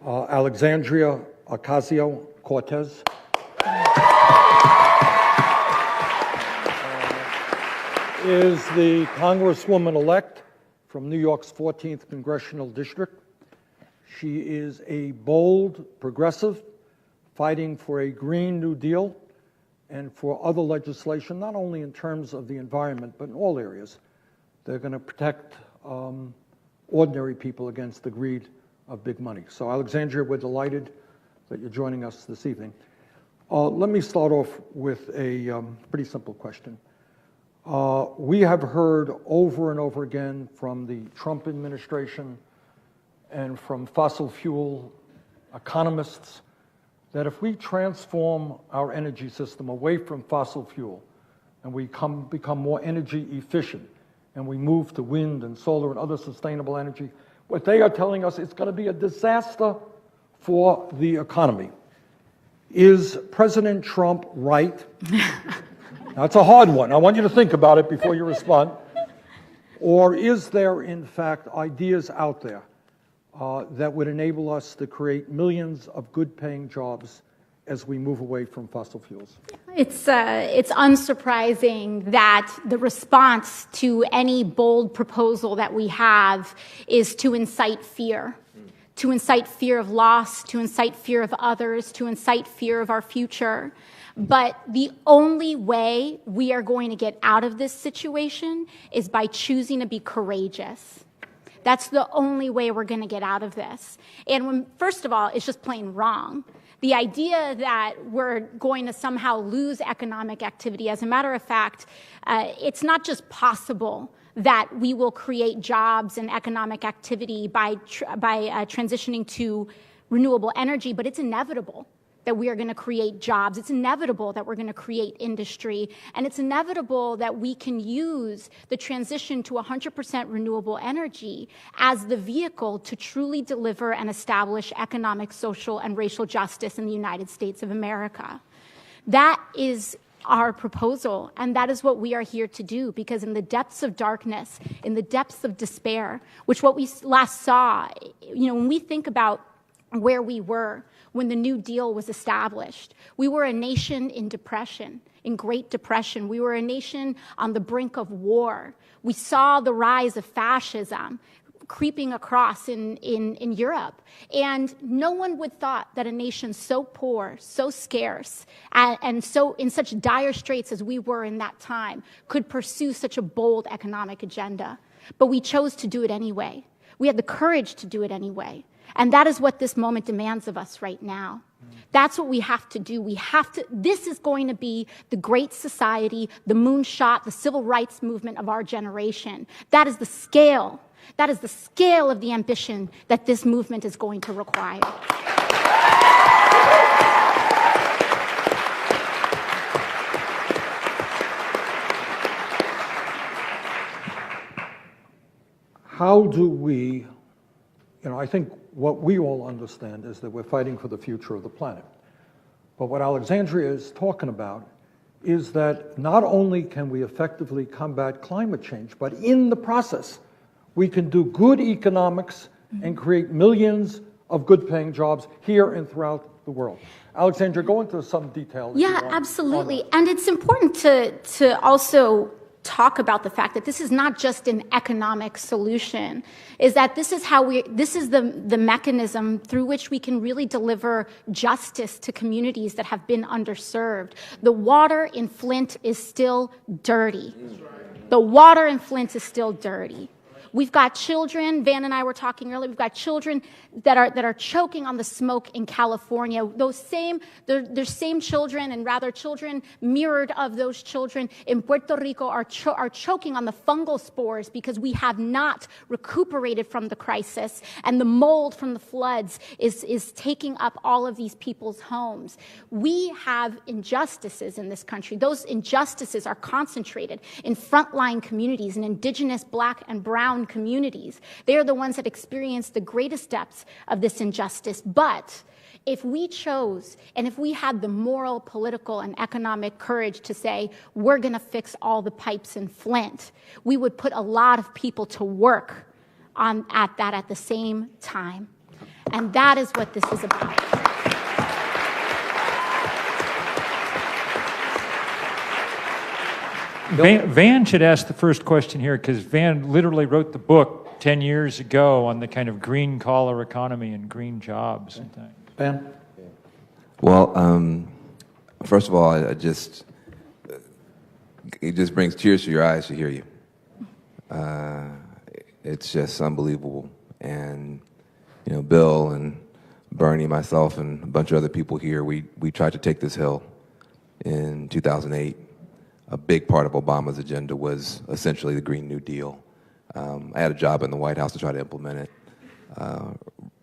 Alexandria Ocasio-Cortez. Is the Congresswoman-elect from New York's 14th Congressional District. She is a bold progressive fighting for a Green New Deal and for other legislation, not only in terms of the environment, but in all areas. They're going to protect ordinary people against the greed of big money. So Alexandria, we're delighted that you're joining us this evening. Let me start off with a pretty simple question. We have heard over and over again from the Trump administration and from fossil fuel economists that if we transform our energy system away from fossil fuel and we become more energy efficient and we move to wind and solar and other sustainable energy, what they are telling us is going to be a disaster for the economy. Is President Trump right? That's a hard one. I want you to think about it before you respond. Or is there, in fact, ideas out there that would enable us to create millions of good-paying jobs as we move away from fossil fuels? It's unsurprising that the response to any bold proposal that we have is to incite fear. To incite fear of loss, to incite fear of others, to incite fear of our future. But the only way we are going to get out of this situation is by choosing to be courageous. That's the only way we're going to get out of this. And first of all, it's just plain wrong. The idea that we're going to somehow lose economic activity, as a matter of fact, it's not just possible that we will create jobs and economic activity by transitioning to renewable energy, but it's inevitable that we are going to create jobs. It's inevitable that we're going to create industry, and it's inevitable that we can use the transition to 100% renewable energy as the vehicle to truly deliver and establish economic, social, and racial justice in the United States of America. That is our proposal, and that is what we are here to do, because in the depths of darkness, in the depths of despair, which what we last saw, when we think about where we were when the New Deal was established, we were a nation in depression, in Great Depression. We were a nation on the brink of war. We saw the rise of fascism creeping across in Europe. And no one would thought that a nation so poor, so scarce, and so in such dire straits as we were in that time could pursue such a bold economic agenda. But we chose to do it anyway. We had the courage to do it anyway. And that is what this moment demands of us right now. That's what we have to do. This is going to be the great society, the moonshot, the civil rights movement of our generation. That is the scale. That is the scale of the ambition that this movement is going to require. How do we, I think what we all understand is that we're fighting for the future of the planet. But what Alexandria is talking about is that not only can we effectively combat climate change, but in the process, we can do good economics and create millions of good-paying jobs here and throughout the world. Alexandria, go into some detail. Yeah, absolutely. And it's important to also talk about the fact that this is not just an economic solution, is that this is the mechanism through which we can really deliver justice to communities that have been underserved. The water in Flint is still dirty. The water in Flint is still dirty. We've got children, Van and I were talking earlier, we've got children that are choking on the smoke in California. Those same children, and rather children mirrored of those children in Puerto Rico are choking on the fungal spores because we have not recuperated from the crisis, and the mold from the floods is taking up all of these people's homes. We have injustices in this country. Those injustices are concentrated in frontline communities, in indigenous, Black, and brown communities. They are the ones that experience the greatest depths of this injustice. But if we chose, and if we had the moral, political, and economic courage to say, we're going to fix all the pipes in Flint, we would put a lot of people to work at that at the same time. And that is what this is about. Van should ask the first question here, because Van literally wrote the book 10 years ago on the kind of green collar economy and green jobs and things. Van? Well, first of all, it just brings tears to your eyes to hear you. It's just unbelievable. And, Bill and Bernie, myself, and a bunch of other people here, we tried to take this hill in 2008. A big part of Obama's agenda was essentially the Green New Deal. I had a job in the White House to try to implement it.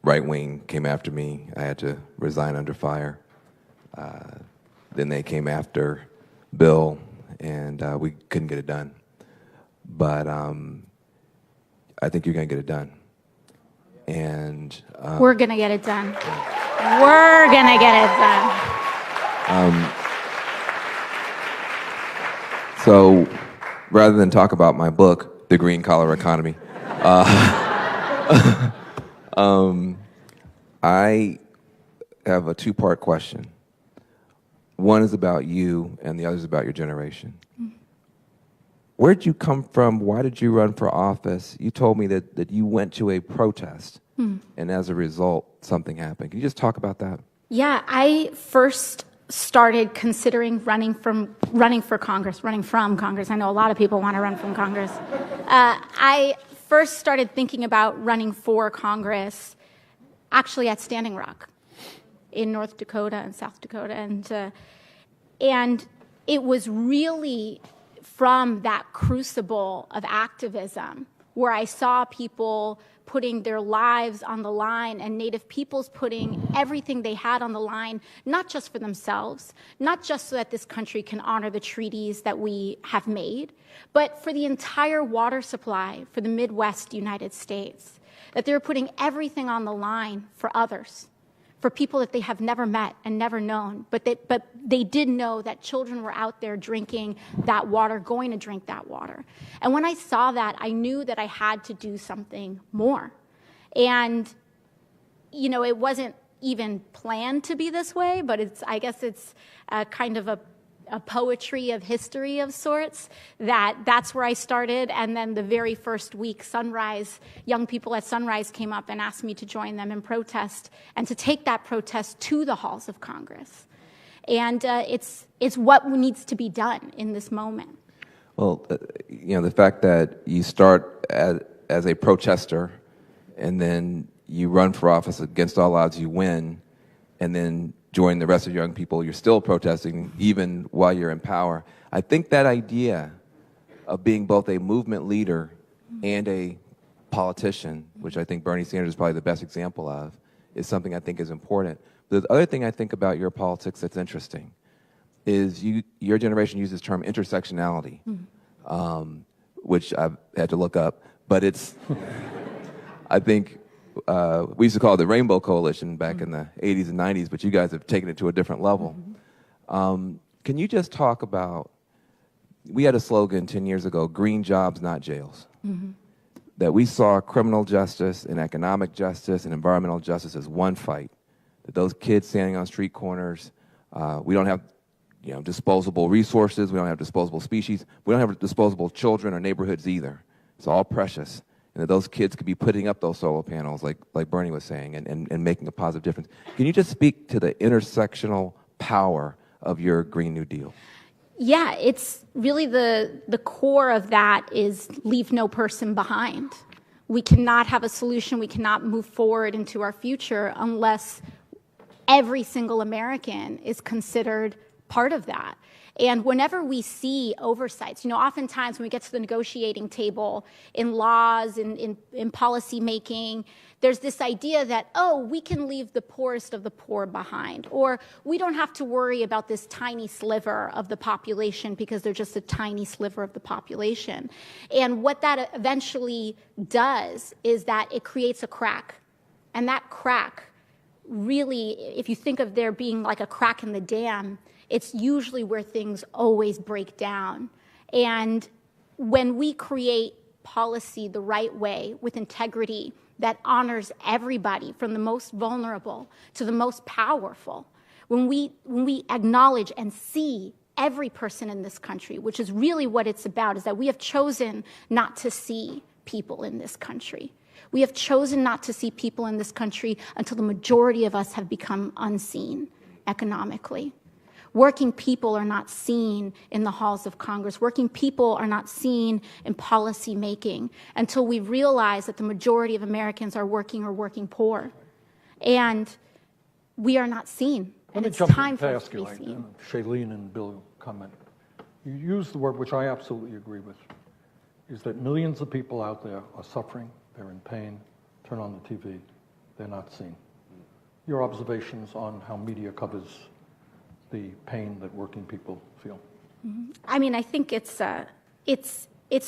Right wing came after me. I had to resign under fire. Then they came after Bill, and we couldn't get it done. But I think you're going to get it done. And we're going to get it done. We're going to get it done. So rather than talk about my book, The Green Collar Economy, I have a two-part question. One is about you, and the other is about your generation. Where did you come from? Why did you run for office? You told me that you went to a protest, and as a result, something happened. Can you just talk about that? Yeah, I first started considering running from Congress. I know a lot of people want to run from Congress. I first started thinking about running for Congress actually at Standing Rock in North Dakota and South Dakota. And it was really from that crucible of activism where I saw people putting their lives on the line and Native peoples putting everything they had on the line, not just for themselves, not just so that this country can honor the treaties that we have made, but for the entire water supply for the Midwest United States, that they're putting everything on the line for others, for people that they have never met and never known, but they did know that children were out there drinking that water, going to drink that water. And when I saw that, I knew that I had to do something more. And, it wasn't even planned to be this way, but I guess it's kind of a poetry of history of sorts, that's where I started. And then the very first week, young people at Sunrise came up and asked me to join them in protest and to take that protest to the halls of Congress. And it's what needs to be done in this moment. Well, the fact that you start as a protester and then you run for office against all odds, you win, and then join the rest of young people, you're still protesting even while you're in power. I think that idea of being both a movement leader and a politician, which I think Bernie Sanders is probably the best example of, is something I think is important. The other thing I think about your politics that's interesting is your generation uses the term intersectionality, which I've had to look up, but it's, I think, we used to call it the Rainbow Coalition back in the 80s and 90s, but you guys have taken it to a different level. Can you just talk about, we had a slogan 10 years ago, green jobs, not jails. That we saw criminal justice and economic justice and environmental justice as one fight. That those kids standing on street corners, we don't have disposable resources, we don't have disposable species, we don't have disposable children or neighborhoods either. It's all precious. And that those kids could be putting up those solar panels, like Bernie was saying, and making a positive difference. Can you just speak to the intersectional power of your Green New Deal? Yeah, it's really the core of that is leave no person behind. We cannot have a solution, we cannot move forward into our future unless every single American is considered part of that. And whenever we see oversights, oftentimes when we get to the negotiating table in laws, in policy making, there's this idea that, oh, we can leave the poorest of the poor behind, or we don't have to worry about this tiny sliver of the population because they're just a tiny sliver of the population. And what that eventually does is that it creates a crack. And that crack really, if you think of there being like a crack in the dam, it's usually where things always break down. And when we create policy the right way, with integrity, that honors everybody from the most vulnerable to the most powerful, when we acknowledge and see every person in this country, which is really what it's about, is that we have chosen not to see people in this country. We have chosen not to see people in this country until the majority of us have become unseen economically. Working people are not seen in the halls of Congress. Working people are not seen in policy making until we realize that the majority of Americans are working or working poor. And we are not seen. And it's time for us to be seen. Shailene and Bill comment. You use the word, which I absolutely agree with, is that millions of people out there are suffering, they're in pain, turn on the TV, they're not seen. Your observations on how media covers the pain that working people feel? I mean, I think it's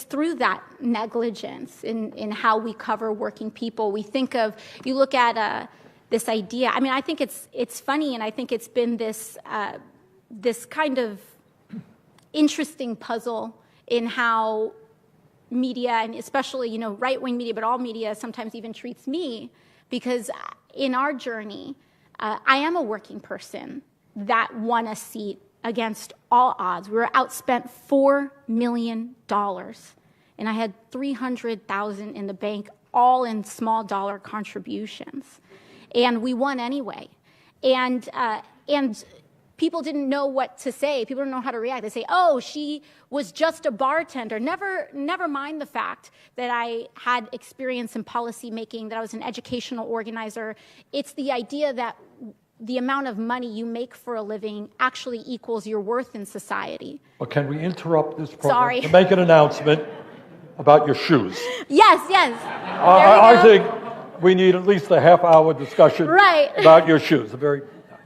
through that negligence in how we cover working people. We think of, you look at this idea. I mean, I think it's funny, and I think it's been this kind of interesting puzzle in how media, and especially right-wing media, but all media sometimes even treats me, because in our journey, I am a working person that won a seat against all odds. We were outspent $4 million, and I had $300,000 in the bank, all in small dollar contributions, and we won anyway. And people didn't know what to say. People didn't know how to react. They say, "Oh, she was just a bartender." Never mind the fact that I had experience in policy making, that I was an educational organizer. It's the idea that the amount of money you make for a living actually equals your worth in society. But can we interrupt this program Sorry. to make an announcement about your shoes? Yes. I think we need at least a half-hour discussion about your shoes.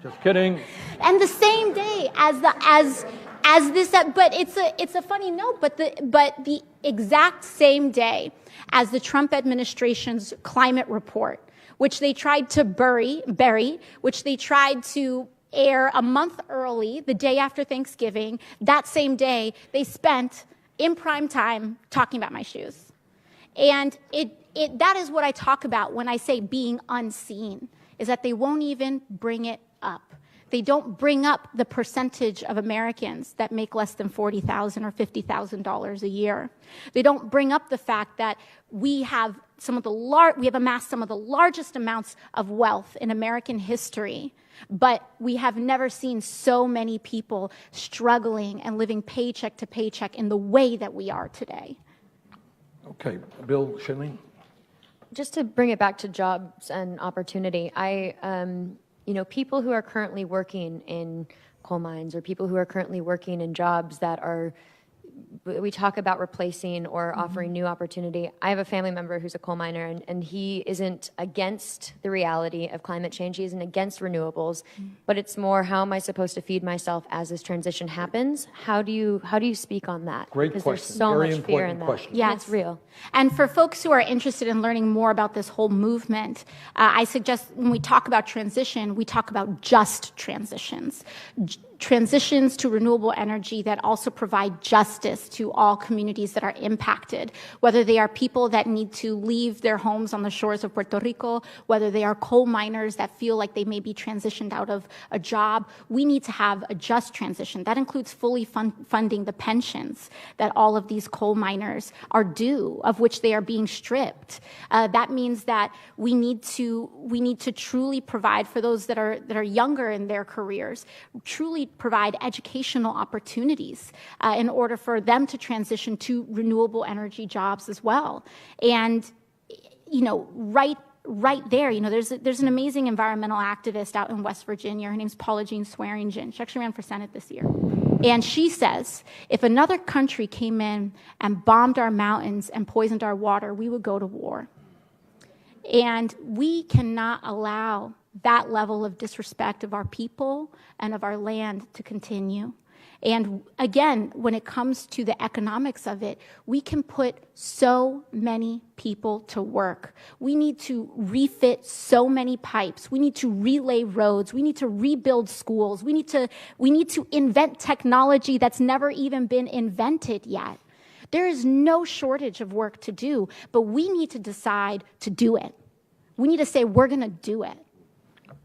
Just kidding. And the same day as this, but it's a funny note. But the exact same day as the Trump administration's climate report, which they tried to bury, which they tried to air a month early, the day after Thanksgiving, that same day, they spent in prime time talking about my shoes. And that is what I talk about when I say being unseen, is that they won't even bring it up. They don't bring up the percentage of Americans that make less than $40,000 or $50,000 a year. They don't bring up the fact that we have amassed some of the largest amounts of wealth in American history, but we have never seen so many people struggling and living paycheck to paycheck in the way that we are today. Okay, Bill, Shailene? Just to bring it back to jobs and opportunity, people who are currently working in coal mines or people who are currently working in jobs that are, we talk about replacing or offering new opportunity. I have a family member who's a coal miner, and he isn't against the reality of climate change. He isn't against renewables, but it's more, how am I supposed to feed myself as this transition happens? How do you speak on that? Great because question. There's so Very much fear in important that. question. Yes. It's real. And for folks who are interested in learning more about this whole movement, I suggest when we talk about transition, we talk about just transitions. Transitions to renewable energy that also provide justice to all communities that are impacted, whether they are people that need to leave their homes on the shores of Puerto Rico, whether they are coal miners that feel like they may be transitioned out of a job. We need to have a just transition. That includes fully funding the pensions that all of these coal miners are due, of which they are being stripped. That means that we need to truly provide for those that are younger in their careers, truly provide educational opportunities in order for them to transition to renewable energy jobs as well. And, right there, there's an amazing environmental activist out in West Virginia. Her name's Paula Jean Swearingen. She actually ran for Senate this year. And she says, if another country came in and bombed our mountains and poisoned our water, we would go to war. And we cannot allow that level of disrespect of our people and of our land to continue. And again, when it comes to the economics of it, we can put so many people to work. We need to refit so many pipes. We need to relay roads. We need to rebuild schools. We need to invent technology that's never even been invented yet. There is no shortage of work to do, but we need to decide to do it. We need to say, we're going to do it.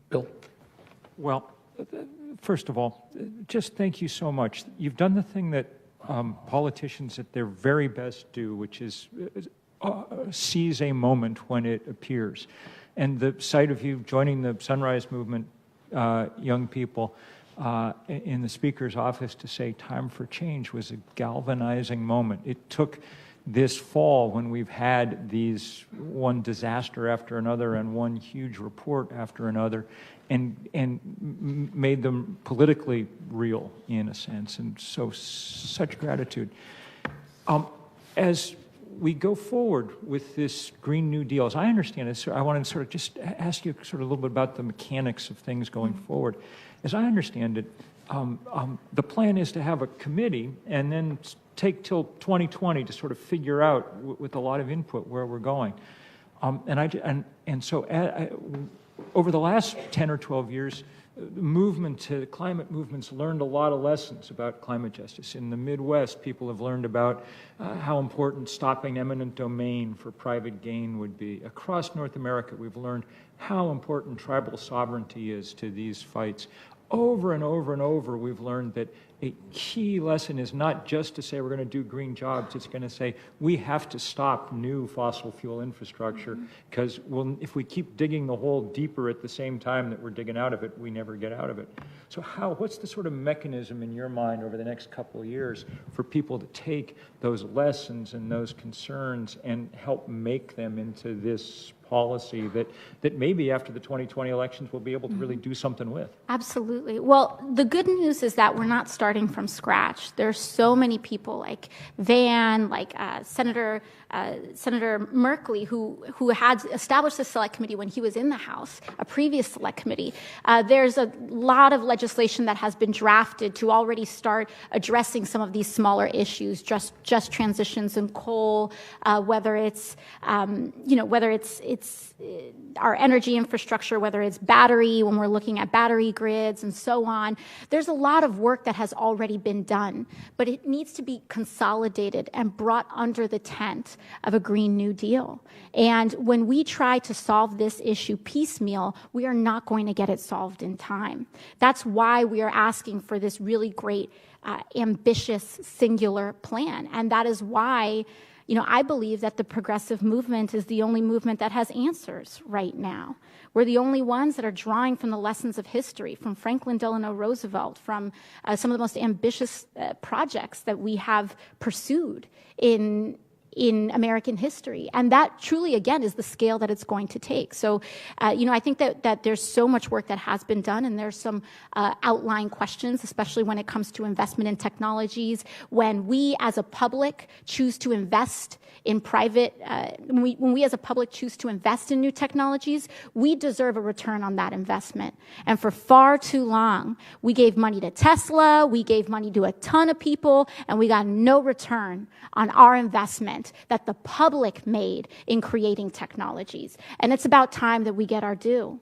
Bill? Well, first of all, just thank you so much. You've done the thing that politicians at their very best do, which is seize a moment when it appears. And the sight of you joining the Sunrise Movement young people in the Speaker's office to say time for change was a galvanizing moment. It took this fall, when we've had these one disaster after another and one huge report after another, and made them politically real in a sense, and so such gratitude. As we go forward with this Green New Deal, as I understand it, so I want to sort of just ask you sort of a little bit about the mechanics of things going forward. As I understand it, the plan is to have a committee and then take till 2020 to sort of figure out with a lot of input where we're going. So over the last 10 or 12 years, climate movements learned a lot of lessons about climate justice. In the Midwest, people have learned about how important stopping eminent domain for private gain would be. Across North America, we've learned how important tribal sovereignty is to these fights. Over and over and over, we've learned that a key lesson is not just to say we're going to do green jobs, it's going to say we have to stop new fossil fuel infrastructure, because if we keep digging the hole deeper at the same time that we're digging out of it, we never get out of it. So what's the sort of mechanism in your mind over the next couple of years for people to take those lessons and those concerns and help make them into this policy that maybe after the 2020 elections we'll be able to really do something with? Absolutely. Well, the good news is that we're not starting from scratch. There's so many people like Van, like Senator Merkley, who had established the select committee when he was in the House, a previous select committee. There's a lot of legislation that has been drafted to already start addressing some of these smaller issues, just transitions in coal, whether it's our energy infrastructure, whether it's battery, when we're looking at battery grids and so on. There's a lot of work that has already been done, but it needs to be consolidated and brought under the tent of a Green New Deal. And when we try to solve this issue piecemeal, we are not going to get it solved in time. That's why we are asking for this really great, ambitious, singular plan. And that is why I believe that the progressive movement is the only movement that has answers right now. We're the only ones that are drawing from the lessons of history, from Franklin Delano Roosevelt, from some of the most ambitious projects that we have pursued in in American history. And that truly, again, is the scale that it's going to take. So, I think that there's so much work that has been done, and there's some outlying questions, especially when it comes to investment in technologies. When we as a public choose to invest in private, when we as a public choose to invest in new technologies, we deserve a return on that investment. And for far too long, we gave money to Tesla, we gave money to a ton of people, and we got no return on our investment that the public made in creating technologies. And it's about time that we get our due,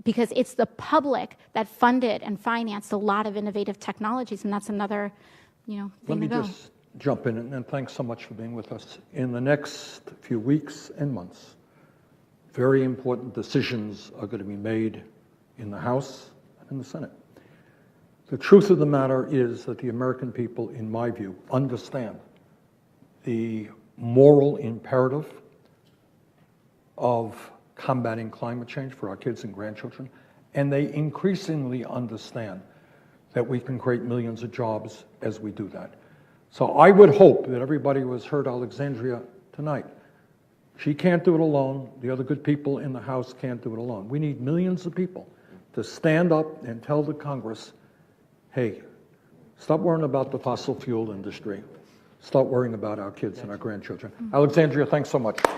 because it's the public that funded and financed a lot of innovative technologies, and that's another, thing Let me to go. just jump in, and thanks so much for being with us. In the next few weeks and months, very important decisions are going to be made in the House and in the Senate. The truth of the matter is that the American people, in my view, understand the moral imperative of combating climate change for our kids and grandchildren, and they increasingly understand that we can create millions of jobs as we do that. So I would hope that everybody who has heard Alexandria tonight, she can't do it alone, the other good people in the House can't do it alone. We need millions of people to stand up and tell the Congress, hey, stop worrying about the fossil fuel industry. Start worrying about our kids and our grandchildren. Alexandria, thanks so much. The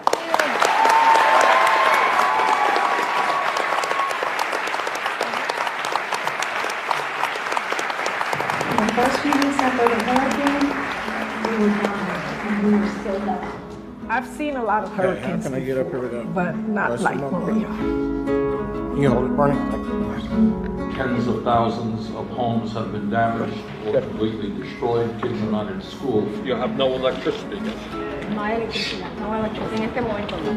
first few weeks after the hurricane, we were down and we were still down. I've seen a lot of hurricanes How can I get up here without? but not like Maria. You know, Bernie? Tens of thousands of homes have been damaged or completely destroyed. Kids are not in school. You have no electricity.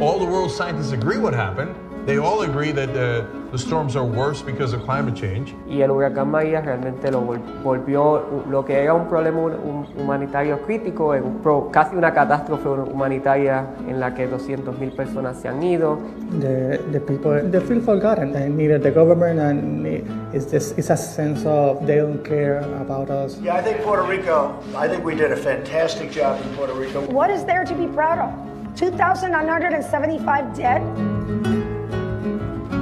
All the world scientists agree what happened. They all agree that the storms are worse because of climate change. Y el huracán María realmente lo volvió lo que era un problema humanitario crítico en casi una catástrofe humanitaria en la que 200,000 personas se han ido. The people, they feel forgotten, and neither the government and it's a sense of they don't care about us. Yeah, I think Puerto Rico, I think we did a fantastic job in Puerto Rico. What is there to be proud of? 2,975 dead?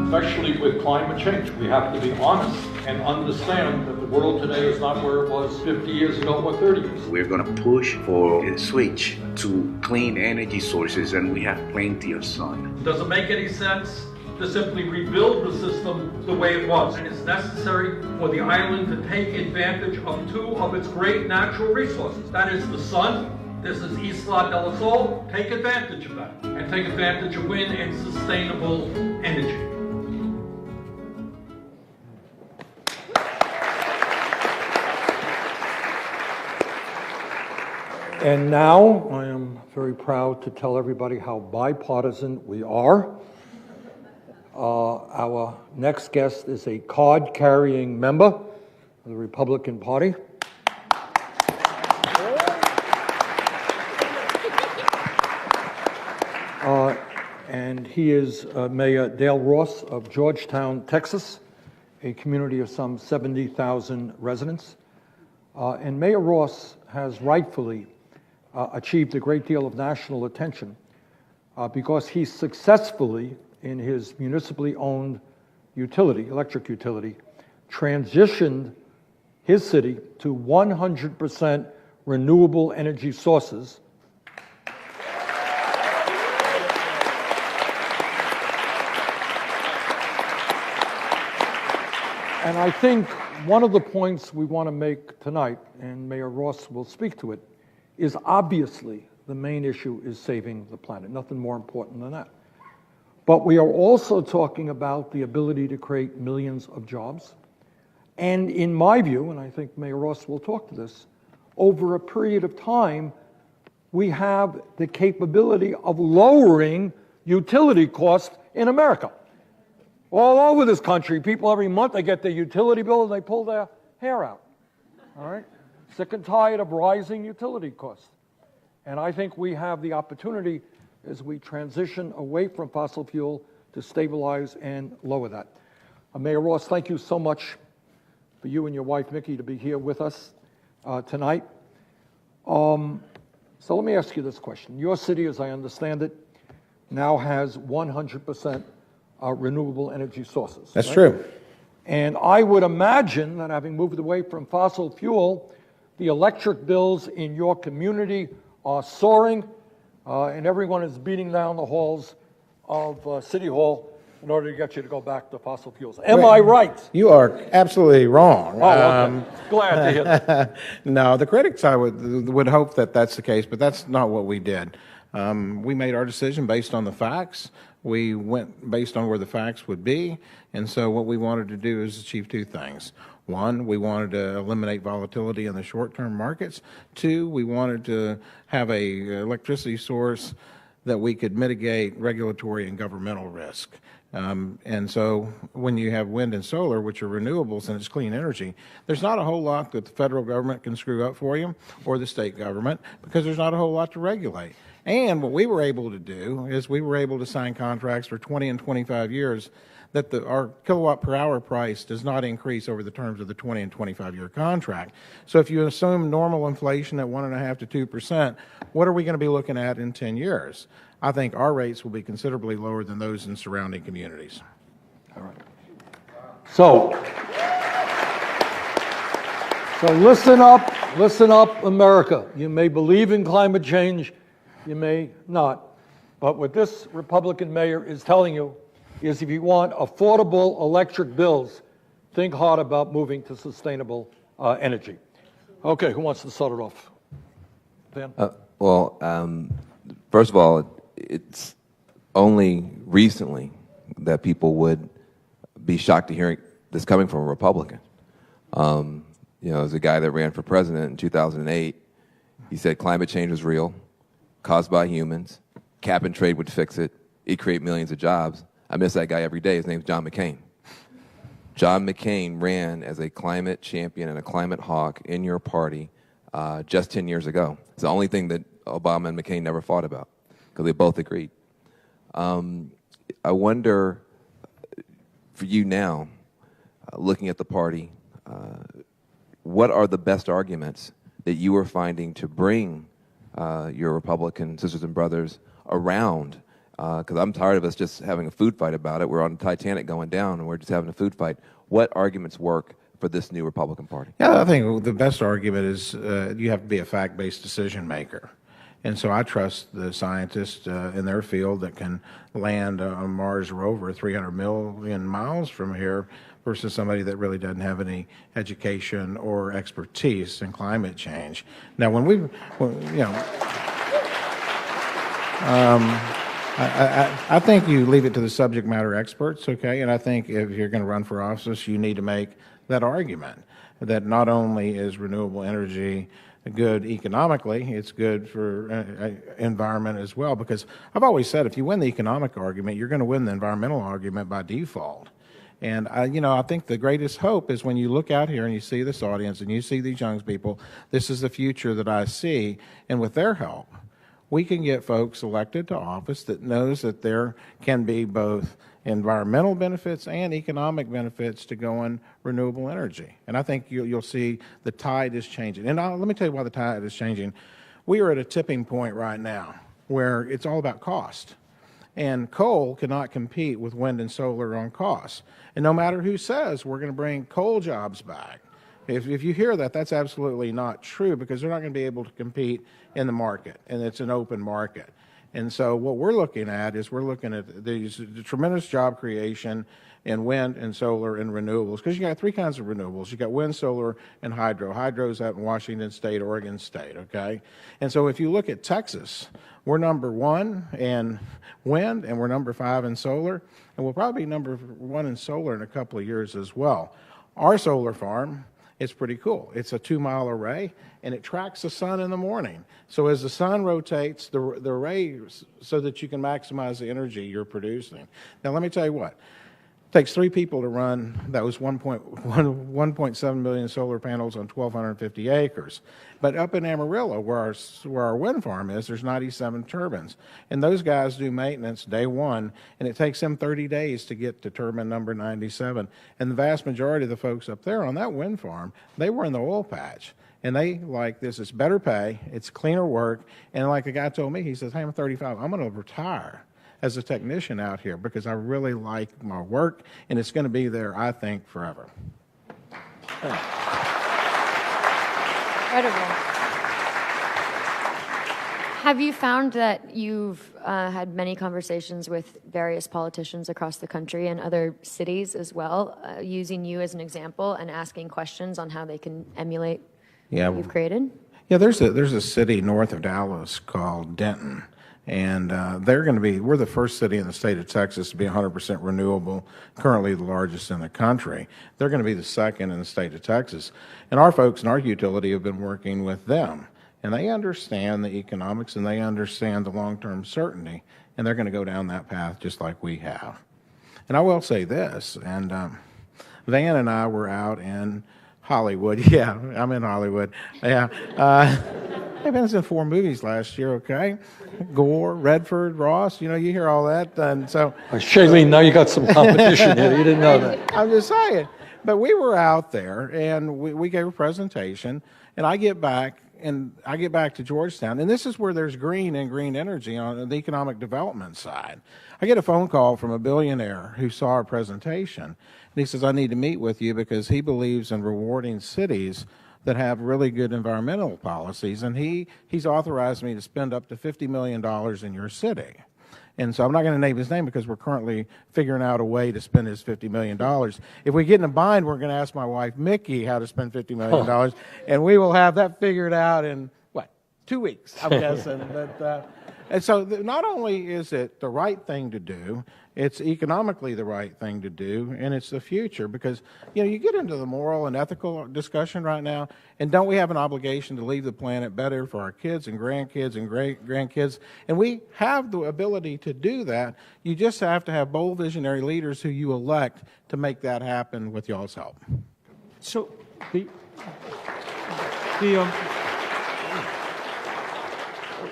Especially with climate change, we have to be honest and understand that the world today is not where it was 50 years ago or 30 years ago. We're going to push for a switch to clean energy sources, and we have plenty of sun. Does it make any sense to simply rebuild the system the way it was? And it's necessary for the island to take advantage of two of its great natural resources. That is the sun. This is Isla del Sol. Take advantage of that. And take advantage of wind and sustainable energy. And now I am very proud to tell everybody how bipartisan we are. Our next guest is a card-carrying member of the Republican Party. And he is Mayor Dale Ross of Georgetown, Texas, a community of some 70,000 residents. And Mayor Ross has rightfully achieved a great deal of national attention because he successfully, in his municipally owned utility, electric utility, transitioned his city to 100% renewable energy sources. And I think one of the points we want to make tonight, and Mayor Ross will speak to it, is obviously the main issue is saving the planet. Nothing more important than that. But we are also talking about the ability to create millions of jobs. And in my view, and I think Mayor Ross will talk to this, over a period of time, we have the capability of lowering utility costs in America. All over this country, people every month, they get their utility bill and they pull their hair out, all right? Sick and tired of rising utility costs. And I think we have the opportunity as we transition away from fossil fuel to stabilize and lower that. Mayor Ross, thank you so much for you and your wife, Mickey, to be here with us tonight. So let me ask you this question. Your city, as I understand it, now has 100% renewable energy sources. That's right? true. And I would imagine that having moved away from fossil fuel, the electric bills in your community are soaring, and everyone is beating down the halls of City Hall in order to get you to go back to fossil fuels. Am I right? You are absolutely wrong. Oh, okay. Glad to hear that. No, the critics, I would hope that that's the case, but that's not what we did. We made our decision based on the facts. We went based on where the facts would be, and so what we wanted to do is achieve two things. One, we wanted to eliminate volatility in the short-term markets. Two, we wanted to have a electricity source that we could mitigate regulatory and governmental risk. And so when you have wind and solar, which are renewables and it's clean energy, there's not a whole lot that the federal government can screw up for you or the state government because there's not a whole lot to regulate. And what we were able to do is we were able to sign contracts for 20 and 25 years that our kilowatt per hour price does not increase over the terms of the 20 and 25-year contract. So if you assume normal inflation at 1.5% to 2%, what are we going to be looking at in 10 years? I think our rates will be considerably lower than those in surrounding communities. All right. So listen up, America. You may believe in climate change, you may not. But what this Republican mayor is telling you is if you want affordable electric bills, think hard about moving to sustainable energy. Okay, who wants to start it off? Dan? First of all, it's only recently that people would be shocked to hear this coming from a Republican. As a guy that ran for president in 2008, he said climate change was real, caused by humans, cap and trade would fix it, it'd create millions of jobs. I miss that guy every day. His name's John McCain. John McCain ran as a climate champion and a climate hawk in your party just 10 years ago. It's the only thing that Obama and McCain never fought about because they both agreed. I wonder, for you now, looking at the party, what are the best arguments that you are finding to bring your Republican sisters and brothers around? Because I'm tired of us just having a food fight about it. We're on Titanic going down, and we're just having a food fight. What arguments work for this new Republican Party? Yeah, I think the best argument is you have to be a fact-based decision maker. And so I trust the scientists in their field that can land a Mars rover 300 million miles from here versus somebody that really doesn't have any education or expertise in climate change. Now, I think you leave it to the subject matter experts, okay? And I think if you're going to run for office, you need to make that argument that not only is renewable energy good economically, it's good for environment as well. Because I've always said if you win the economic argument, you're going to win the environmental argument by default. And I think the greatest hope is when you look out here and you see this audience and you see these young people, this is the future that I see. And with their help, we can get folks elected to office that knows that there can be both environmental benefits and economic benefits to going renewable energy. And I think you'll see the tide is changing. And let me tell you why the tide is changing. We are at a tipping point right now where it's all about cost. And coal cannot compete with wind and solar on cost. And no matter who says we're going to bring coal jobs back, if you hear that, that's absolutely not true because they're not going to be able to compete in the market, and it's an open market. And so what we're looking at is we're looking at the tremendous job creation in wind and solar and renewables because you got three kinds of renewables. You got wind, solar, and hydro. Hydro's out in Washington State, Oregon State, okay? And so if you look at Texas, we're number 1 in wind and we're number 5 in solar, and we'll probably be number 1 in solar in a couple of years as well. Our solar farm, it's pretty cool. It's a 2-mile array, and it tracks the sun in the morning. So as the sun rotates, the array so that you can maximize the energy you're producing. Now, let me tell you what. Takes 3 people to run those 1.7 million solar panels on 1,250 acres. But up in Amarillo, where our wind farm is, there's 97 turbines. And those guys do maintenance day one, and it takes them 30 days to get to turbine number 97. And the vast majority of the folks up there on that wind farm, they were in the oil patch. And they like this. It's better pay, it's cleaner work. And like a guy told me, he says, hey, I'm 35, I'm going to retire as a technician out here because I really like my work, and it's going to be there, I think, forever. Incredible. Have you found that you've had many conversations with various politicians across the country and other cities as well, using you as an example and asking questions on how they can emulate what you've created? Yeah, there's a city north of Dallas called Denton. And we're the first city in the state of Texas to be 100% renewable, currently the largest in the country. They're going to be the second in the state of Texas. And our folks in our utility have been working with them. And they understand the economics and they understand the long-term certainty. And they're going to go down that path just like we have. And I will say this, and Van and I were out in Hollywood. Yeah, I'm in Hollywood. Yeah. I've been in 4 movies last year, okay? Gore, Redford, Ross, you hear all that. And so, Shailene, now you got some competition here. You didn't know that. I'm just saying. But we were out there, and we gave a presentation, and I get back to Georgetown, and this is where there's green and green energy on the economic development side. I get a phone call from a billionaire who saw our presentation, and he says, I need to meet with you because he believes in rewarding cities that have really good environmental policies, and he's authorized me to spend up to $50 million in your city. And so I'm not going to name his name because we're currently figuring out a way to spend his $50 million. If we get in a bind, we're going to ask my wife, Mickey, how to spend $50 million, and we will have that figured out in, 2 weeks, I'm guessing. And so not only is it the right thing to do, it's economically the right thing to do, and it's the future because, you get into the moral and ethical discussion right now, and don't we have an obligation to leave the planet better for our kids and grandkids and great-grandkids? And we have the ability to do that. You just have to have bold visionary leaders who you elect to make that happen with y'all's help. So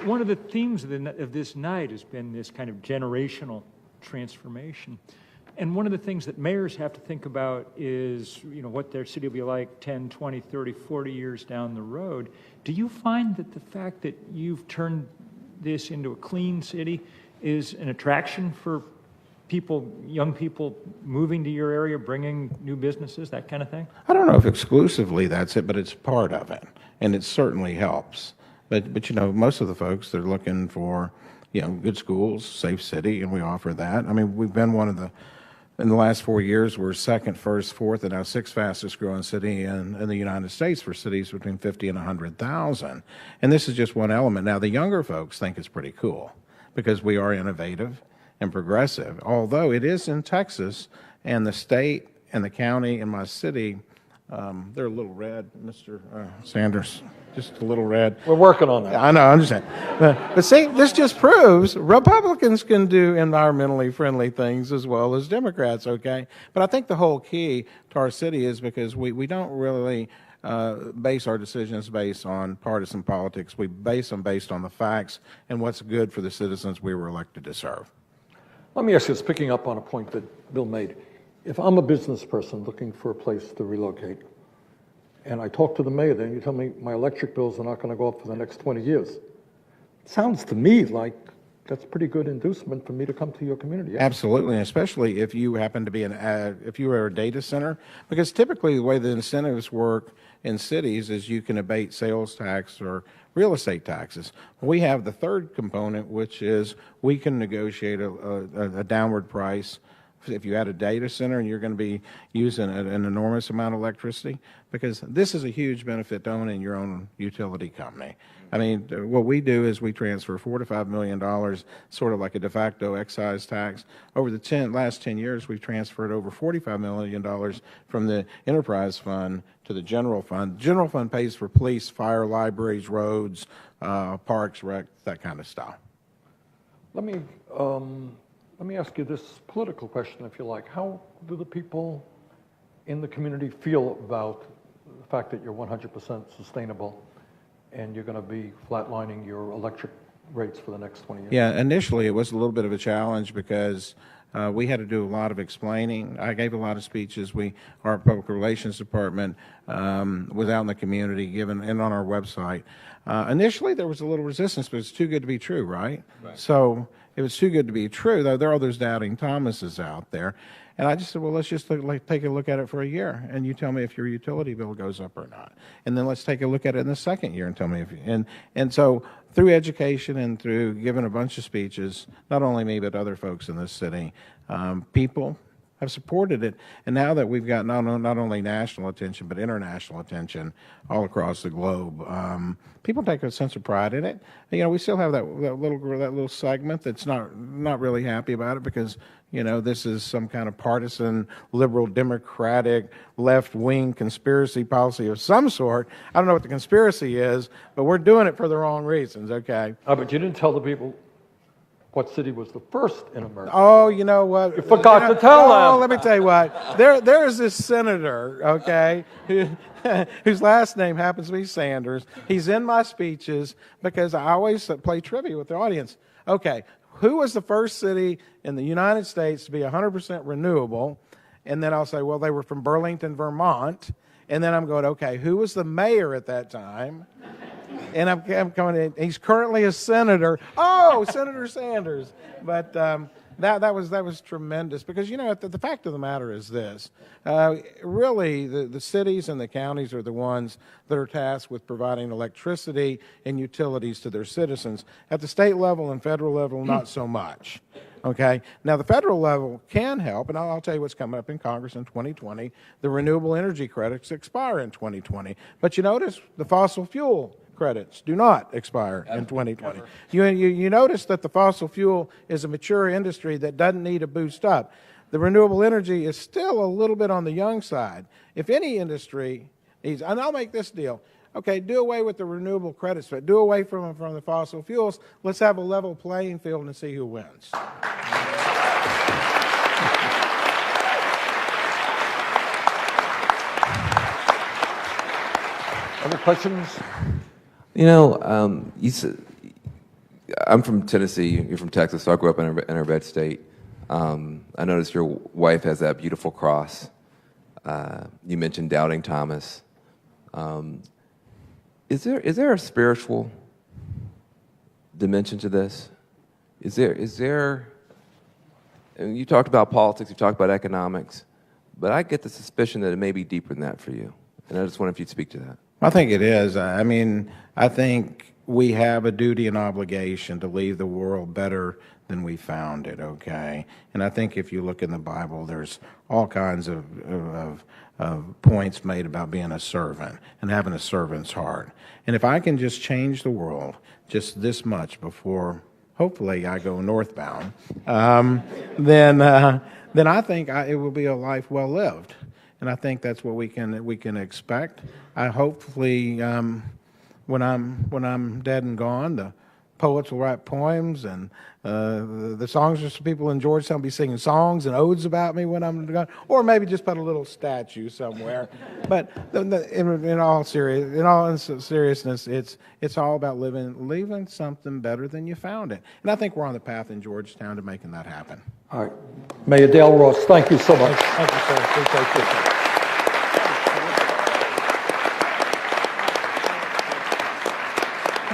one of the themes of this night has been this kind of generational transformation. And one of the things that mayors have to think about is, what their city will be like 10, 20, 30, 40 years down the road. Do you find that the fact that you've turned this into a clean city is an attraction for people, young people moving to your area, bringing new businesses, that kind of thing? I don't know if exclusively that's it, but it's part of it, and it certainly helps. But most of the folks, they're looking for, good schools, safe city, and we offer that. I mean, we've been in the last 4 years, we're second, first, fourth, and now 6th fastest growing city in the United States for cities between 50 and 100,000. And this is just one element. Now, the younger folks think it's pretty cool because we are innovative and progressive, although it is in Texas, and the state and the county and my city, they're a little red, Mr. Sanders. Just a little red. We're working on that. I know, I understand. But see, this just proves Republicans can do environmentally friendly things as well as Democrats, okay? But I think the whole key to our city is because we don't really base our decisions based on partisan politics. We base them based on the facts and what's good for the citizens we were elected to serve. Let me ask you this, picking up on a point that Bill made. If I'm a business person looking for a place to relocate, and I talk to the mayor, then you tell me my electric bills are not going to go up for the next 20 years. It sounds to me like that's a pretty good inducement for me to come to your community. Yeah? Absolutely, especially if you happen to be if you are a data center, because typically the way the incentives work in cities is you can abate sales tax or real estate taxes. We have the third component, which is we can negotiate a downward price if you add a data center and you're going to be using an enormous amount of electricity, because this is a huge benefit to owning your own utility company. I mean, what we do is we transfer $4 to $5 million, sort of like a de facto excise tax. Over the last 10 years, we've transferred over $45 million from the enterprise fund to the general fund. The general fund pays for police, fire, libraries, roads, parks, rec, that kind of stuff. Let me Let me ask you this political question, if you like. How do the people in the community feel about the fact that you're 100% sustainable and you're going to be flatlining your electric rates for the next 20 years? Yeah, initially it was a little bit of a challenge because we had to do a lot of explaining. I gave a lot of speeches. Our public relations department was out in the community, and on our website. Initially, there was a little resistance, but it's too good to be true, right? So it was too good to be true, though there are those doubting Thomases out there. And I just said, well, let's just take a look at it for a year, and you tell me if your utility bill goes up or not. And then let's take a look at it in the second year and tell me if and so through education and through giving a bunch of speeches, not only me but other folks in this city, people have supported it. And now that we've got not only national attention but international attention all across the globe, people take a sense of pride in it. You know, we still have that little segment that's not really happy about it because, you know, this is some kind of partisan, liberal, democratic, left-wing conspiracy policy of some sort. I don't know what the conspiracy is, but we're doing it for the wrong reasons, okay? But you didn't tell the people what city was the first in America. Oh, you know what? You forgot to tell them. Oh, let me tell you what. There is this senator, okay, whose last name happens to be Sanders. He's in my speeches because I always play trivia with the audience. Okay, who was the first city in the United States to be 100% renewable? And then I'll say, well, they were from Burlington, Vermont. And then I'm going, okay, who was the mayor at that time? And I'm coming in. He's currently a senator. Oh, Senator Sanders. But that was tremendous because, you know, the fact of the matter is this. Really, the cities and the counties are the ones that are tasked with providing electricity and utilities to their citizens. At the state level and federal level, not so much. Okay? Now, the federal level can help, and I'll tell you what's coming up in Congress in 2020. The renewable energy credits expire in 2020. But you notice the fossil fuel credits do not expire in 2020. You notice that the fossil fuel is a mature industry that doesn't need a boost up. The renewable energy is still a little bit on the young side. If any industry needs, and I'll make this deal, okay, do away with the renewable credits, but do away from the fossil fuels. Let's have a level playing field and see who wins. Other questions? You know, you said, I'm from Tennessee, you're from Texas, so I grew up in a red state. I noticed your wife has that beautiful cross. You mentioned doubting Thomas. Is there a spiritual dimension to this? Is there, and you talked about politics, you talked about economics, but I get the suspicion that it may be deeper than that for you. And I just wonder if you'd speak to that. I think it is. I mean, I think we have a duty and obligation to leave the world better than we found it, okay? And I think if you look in the Bible, there's all kinds of points made about being a servant and having a servant's heart. And if I can just change the world just this much before, hopefully, I go northbound, then I think it will be a life well lived. And I think that's what we can expect. I hopefully, when I'm dead and gone, the poets will write poems, and the songsters people in Georgetown will be singing songs and odes about me when I'm gone, or maybe just put a little statue somewhere. But in all seriousness, it's all about leaving something better than you found it. And I think we're on the path in Georgetown to making that happen. All right. Mayor Dale Ross, thank you so much. Thank you, sir. Appreciate it.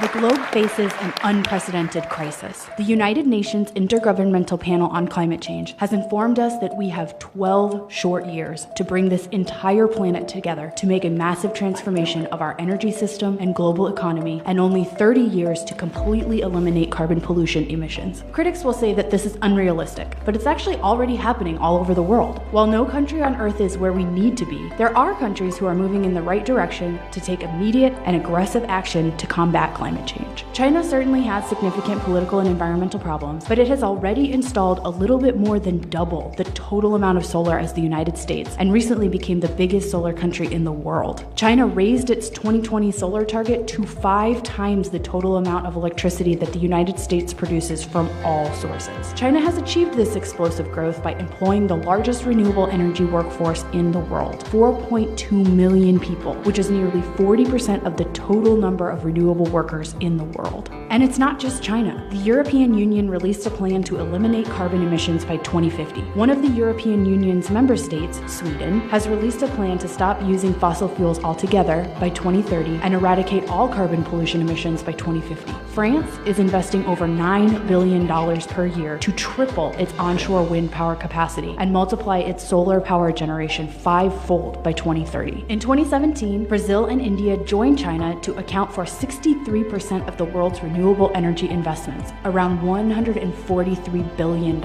The globe faces an unprecedented crisis. The United Nations Intergovernmental Panel on Climate Change has informed us that we have 12 short years to bring this entire planet together to make a massive transformation of our energy system and global economy, and only 30 years to completely eliminate carbon pollution emissions. Critics will say that this is unrealistic, but it's actually already happening all over the world. While no country on Earth is where we need to be, there are countries who are moving in the right direction to take immediate and aggressive action to combat climate climate change. China certainly has significant political and environmental problems, but it has already installed a little bit more than double the total amount of solar as the United States, and recently became the biggest solar country in the world. China raised its 2020 solar target to 5 times the total amount of electricity that the United States produces from all sources. China has achieved this explosive growth by employing the largest renewable energy workforce in the world, 4.2 million people, which is nearly 40% of the total number of renewable workers in the world. And it's not just China. The European Union released a plan to eliminate carbon emissions by 2050. One of the European Union's member states, Sweden, has released a plan to stop using fossil fuels altogether by 2030 and eradicate all carbon pollution emissions by 2050. France is investing over $9 billion per year to triple its onshore wind power capacity and multiply its solar power generation 5-fold by 2030. In 2017, Brazil and India joined China to account for 63% of the world's renewable energy investments, around $143 billion.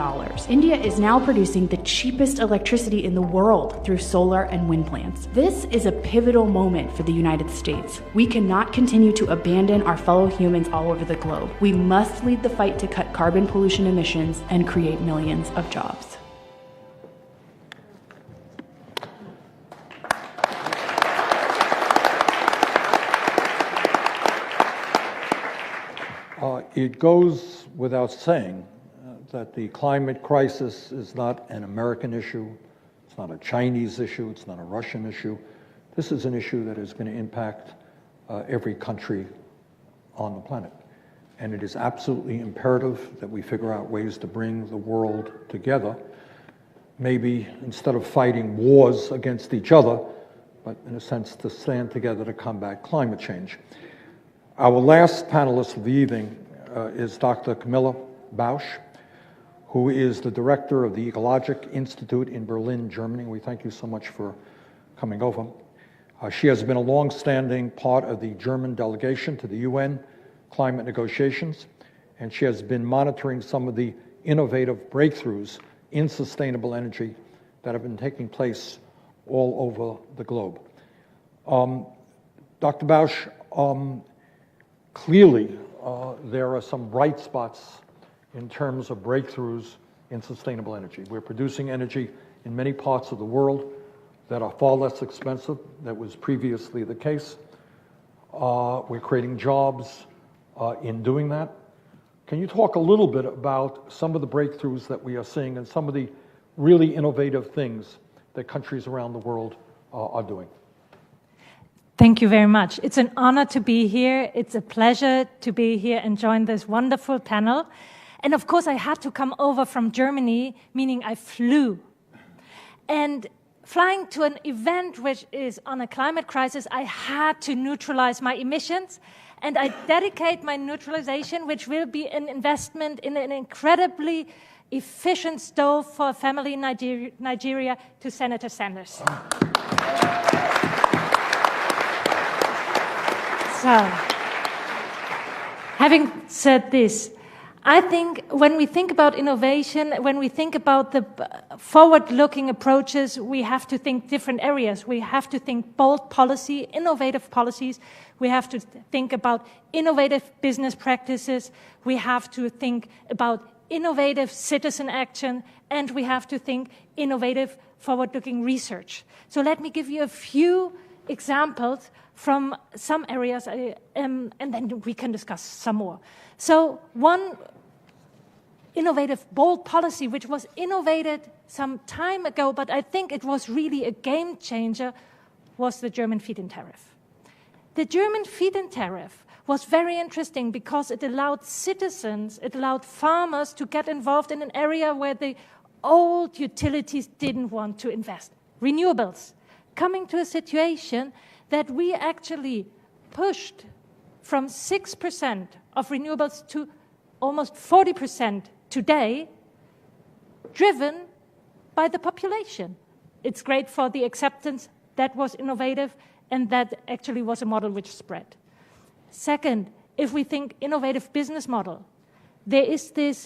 India is now producing the cheapest electricity in the world through solar and wind plants. This is a pivotal moment for the United States. We cannot continue to abandon our fellow humans all over the globe. We must lead the fight to cut carbon pollution emissions and create millions of jobs. It goes without saying that the climate crisis is not an American issue, it's not a Chinese issue, it's not a Russian issue. This is an issue that is going to impact every country on the planet. And it is absolutely imperative that we figure out ways to bring the world together, maybe instead of fighting wars against each other, but in a sense to stand together to combat climate change. Our last panelist of the evening is Dr. Camilla Bausch, who is the director of the Ecologic Institute in Berlin, Germany. We thank you so much for coming over. She has been a long-standing part of the German delegation to the UN climate negotiations, and she has been monitoring some of the innovative breakthroughs in sustainable energy that have been taking place all over the globe. Dr. Bausch, clearly there are some bright spots in terms of breakthroughs in sustainable energy. We're producing energy in many parts of the world that are far less expensive than was previously the case. We're creating jobs in doing that. Can you talk a little bit about some of the breakthroughs that we are seeing and some of the really innovative things that countries around the world are doing? Thank you very much. It's an honor to be here. It's a pleasure to be here and join this wonderful panel. And of course, I had to come over from Germany, meaning I flew. And flying to an event which is on a climate crisis, I had to neutralize my emissions. And I dedicate my neutralization, which will be an investment in an incredibly efficient stove for a family in Nigeria, to Senator Sanders. So, having said this, I think when we think about innovation, when we think about the forward-looking approaches, we have to think different areas. We have to think bold policy, innovative policies. We have to think about innovative business practices. We have to think about innovative citizen action, and we have to think innovative forward-looking research. So let me give you a few examples from some areas, and then we can discuss some more. So one innovative, bold policy, which was innovated some time ago, but I think it was really a game changer, was the German feed-in tariff. The German feed-in tariff was very interesting because it allowed citizens, it allowed farmers to get involved in an area where the old utilities didn't want to invest. Renewables, coming to a situation that we actually pushed from 6% of renewables to almost 40% today, driven by the population. It's great for the acceptance. That was innovative, and that actually was a model which spread. Second, if we think innovative business model, there is this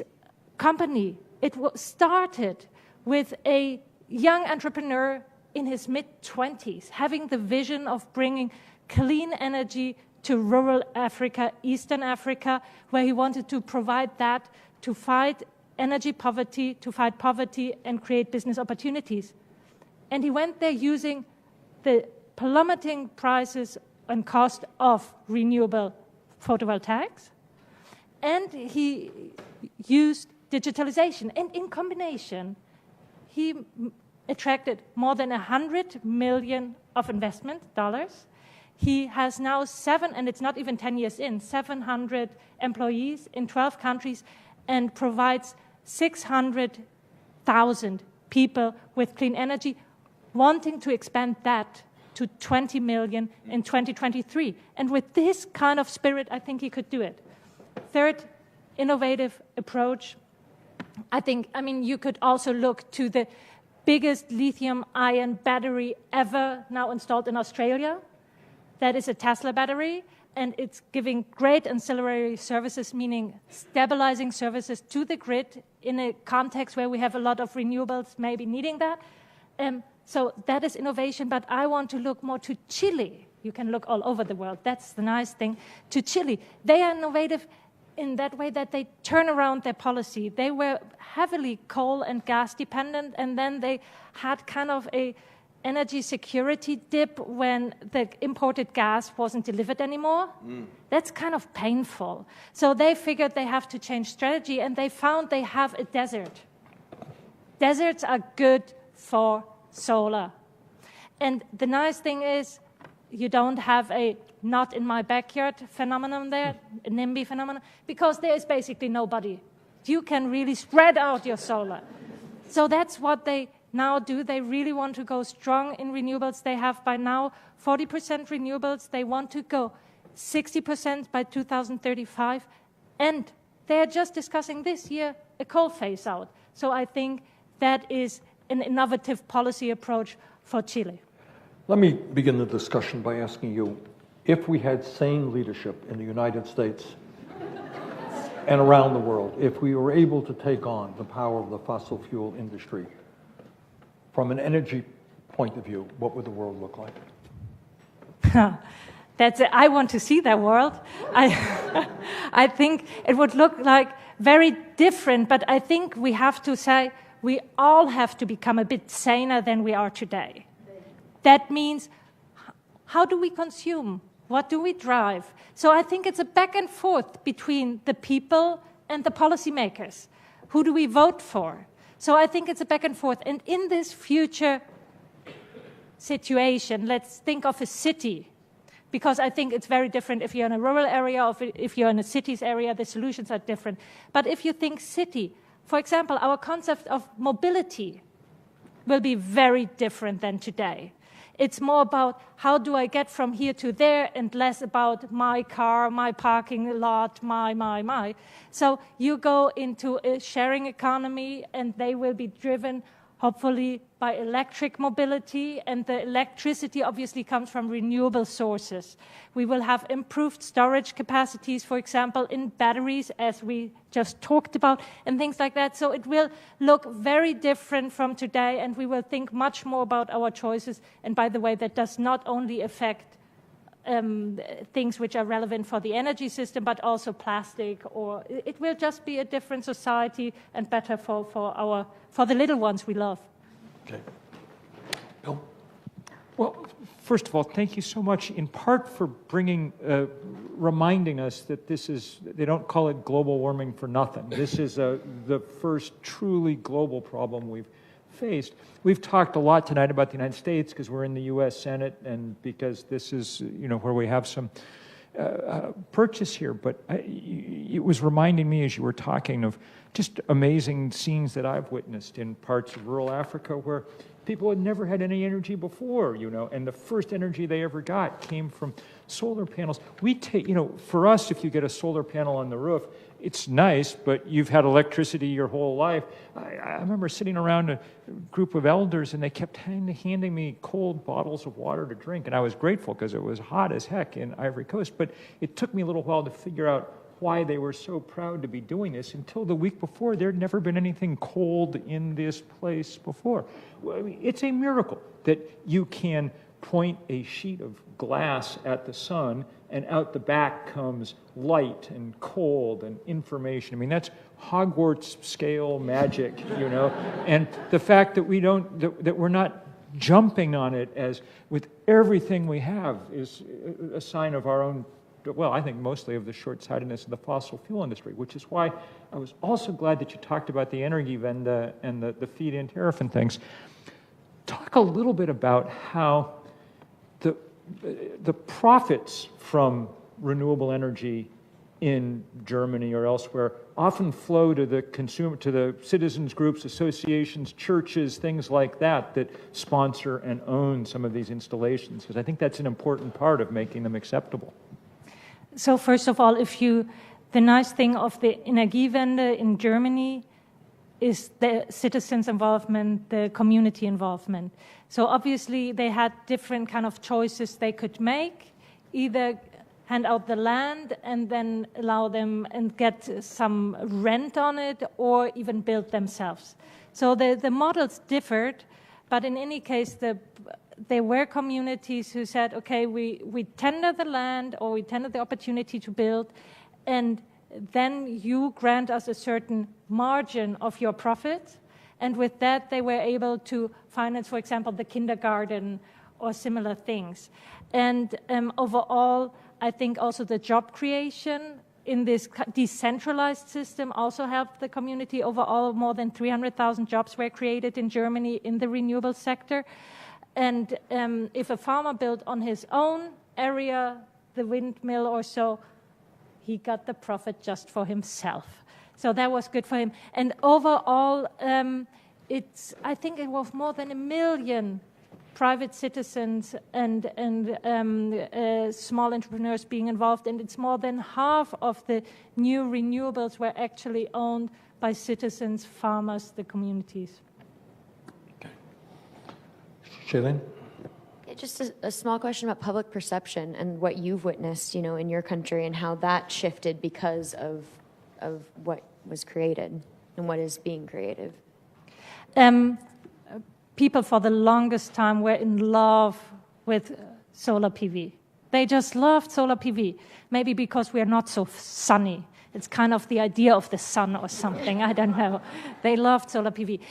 company. It started with a young entrepreneur in his mid-20s, having the vision of bringing clean energy to rural Africa, Eastern Africa, where he wanted to provide that to fight energy poverty, to fight poverty and create business opportunities. And he went there using the plummeting prices and cost of renewable photovoltaics, and he used digitalization. And in combination, he attracted more than $100 million of investment dollars. He has now and it's not even 10 years in, 700 employees in 12 countries and provides 600,000 people with clean energy, wanting to expand that to 20 million in 2023. And with this kind of spirit, I think he could do it. Third, innovative approach. I mean, you could also look to the biggest lithium-ion battery ever now installed in Australia. That is a Tesla battery, and it's giving great ancillary services, meaning stabilizing services to the grid in a context where we have a lot of renewables maybe needing that. So that is innovation, but I want to look more to Chile. You can look all over the world. That's the nice thing. To Chile, they are innovative in that way that they turn around their policy. They were heavily coal and gas dependent, and then they had kind of a energy security dip when the imported gas wasn't delivered anymore. That's kind of painful. So they figured they have to change strategy, and they found they have a desert. Deserts are good for solar. And the nice thing is you don't have a not in my backyard phenomenon there, a NIMBY phenomenon, because there is basically nobody. You can really spread out your solar. So that's what they now do. They really want to go strong in renewables. They have by now 40% renewables. They want to go 60% by 2035. And they're just discussing this year a coal phase out. So I think that is an innovative policy approach for Chile. Let me begin the discussion by asking you, if we had sane leadership in the United States and around the world, if we were able to take on the power of the fossil fuel industry, from an energy point of view, what would the world look like? I want to see that world. I think it would look like very different, but I think we have to say we all have to become a bit saner than we are today. That means, how do we consume? What do we drive? So I think it's a back and forth between the people and the policymakers. Who do we vote for? So I think it's a back and forth. And in this future situation, let's think of a city, because I think it's very different if you're in a rural area or if you're in a city's area, the solutions are different. But if you think city, for example, our concept of mobility will be very different than today. It's more about how do I get from here to there and less about my car, my parking lot, my. So you go into a sharing economy and they will be driven hopefully by electric mobility, and the electricity obviously comes from renewable sources. We will have improved storage capacities, for example, in batteries, as we just talked about, and things like that. So it will look very different from today, and we will think much more about our choices. And by the way, that does not only affect things which are relevant for the energy system, but also plastic, or it will just be a different society and better for the little ones we love. Okay. Bill? Well, first of all, thank you so much, in part for reminding us that they don't call it global warming for nothing. This is the first truly global problem we've faced. We've talked a lot tonight about the United States because we're in the U.S. Senate and because this is, where we have some purchase here. But it was reminding me as you were talking of just amazing scenes that I've witnessed in parts of rural Africa where people had never had any energy before, and the first energy they ever got came from solar panels. We take, for us, if you get a solar panel on the roof, it's nice, but you've had electricity your whole life. I remember sitting around a group of elders, and they kept handing me cold bottles of water to drink, and I was grateful because it was hot as heck in Ivory Coast, but it took me a little while to figure out why they were so proud to be doing this. Until the week before, there'd never been anything cold in this place before. It's a miracle that you can point a sheet of glass at the sun and out the back comes light and cold and information. I mean, that's Hogwarts scale magic, you know. And the fact that that we're not jumping on it as with everything we have is a sign of our own, well, I think mostly of the short-sightedness of the fossil fuel industry, which is why I was also glad that you talked about the Energiewende and the feed-in tariff and things. Talk a little bit about how the profits from renewable energy in Germany or elsewhere often flow to the consumer, to the citizens groups, associations, churches, things like that sponsor and own some of these installations, because I think that's an important part of making them acceptable. So first of all, the nice thing of the Energiewende in Germany is the citizens' involvement, the community involvement. So obviously they had different kind of choices they could make, either hand out the land and then allow them and get some rent on it, or even build themselves. So the models differed, but in any case, there were communities who said, okay, we tender the land or we tender the opportunity to build, and then you grant us a certain margin of your profit. And with that, they were able to finance, for example, the kindergarten or similar things. And overall, I think also the job creation in this decentralized system also helped the community. Overall, more than 300,000 jobs were created in Germany in the renewable sector. And if a farmer built on his own area, the windmill or so, he got the profit just for himself. So that was good for him. And overall, I think it was more than 1 million private citizens and small entrepreneurs being involved, and it's more than half of the new renewables were actually owned by citizens, farmers, the communities. Shailene? Just a small question about public perception and what you've witnessed, you know, in your country, and how that shifted because of what was created and what is being created. People for the longest time were in love with solar PV. They just loved solar PV, maybe because we are not so sunny. It's kind of the idea of the sun or something, I don't know. They loved solar PV.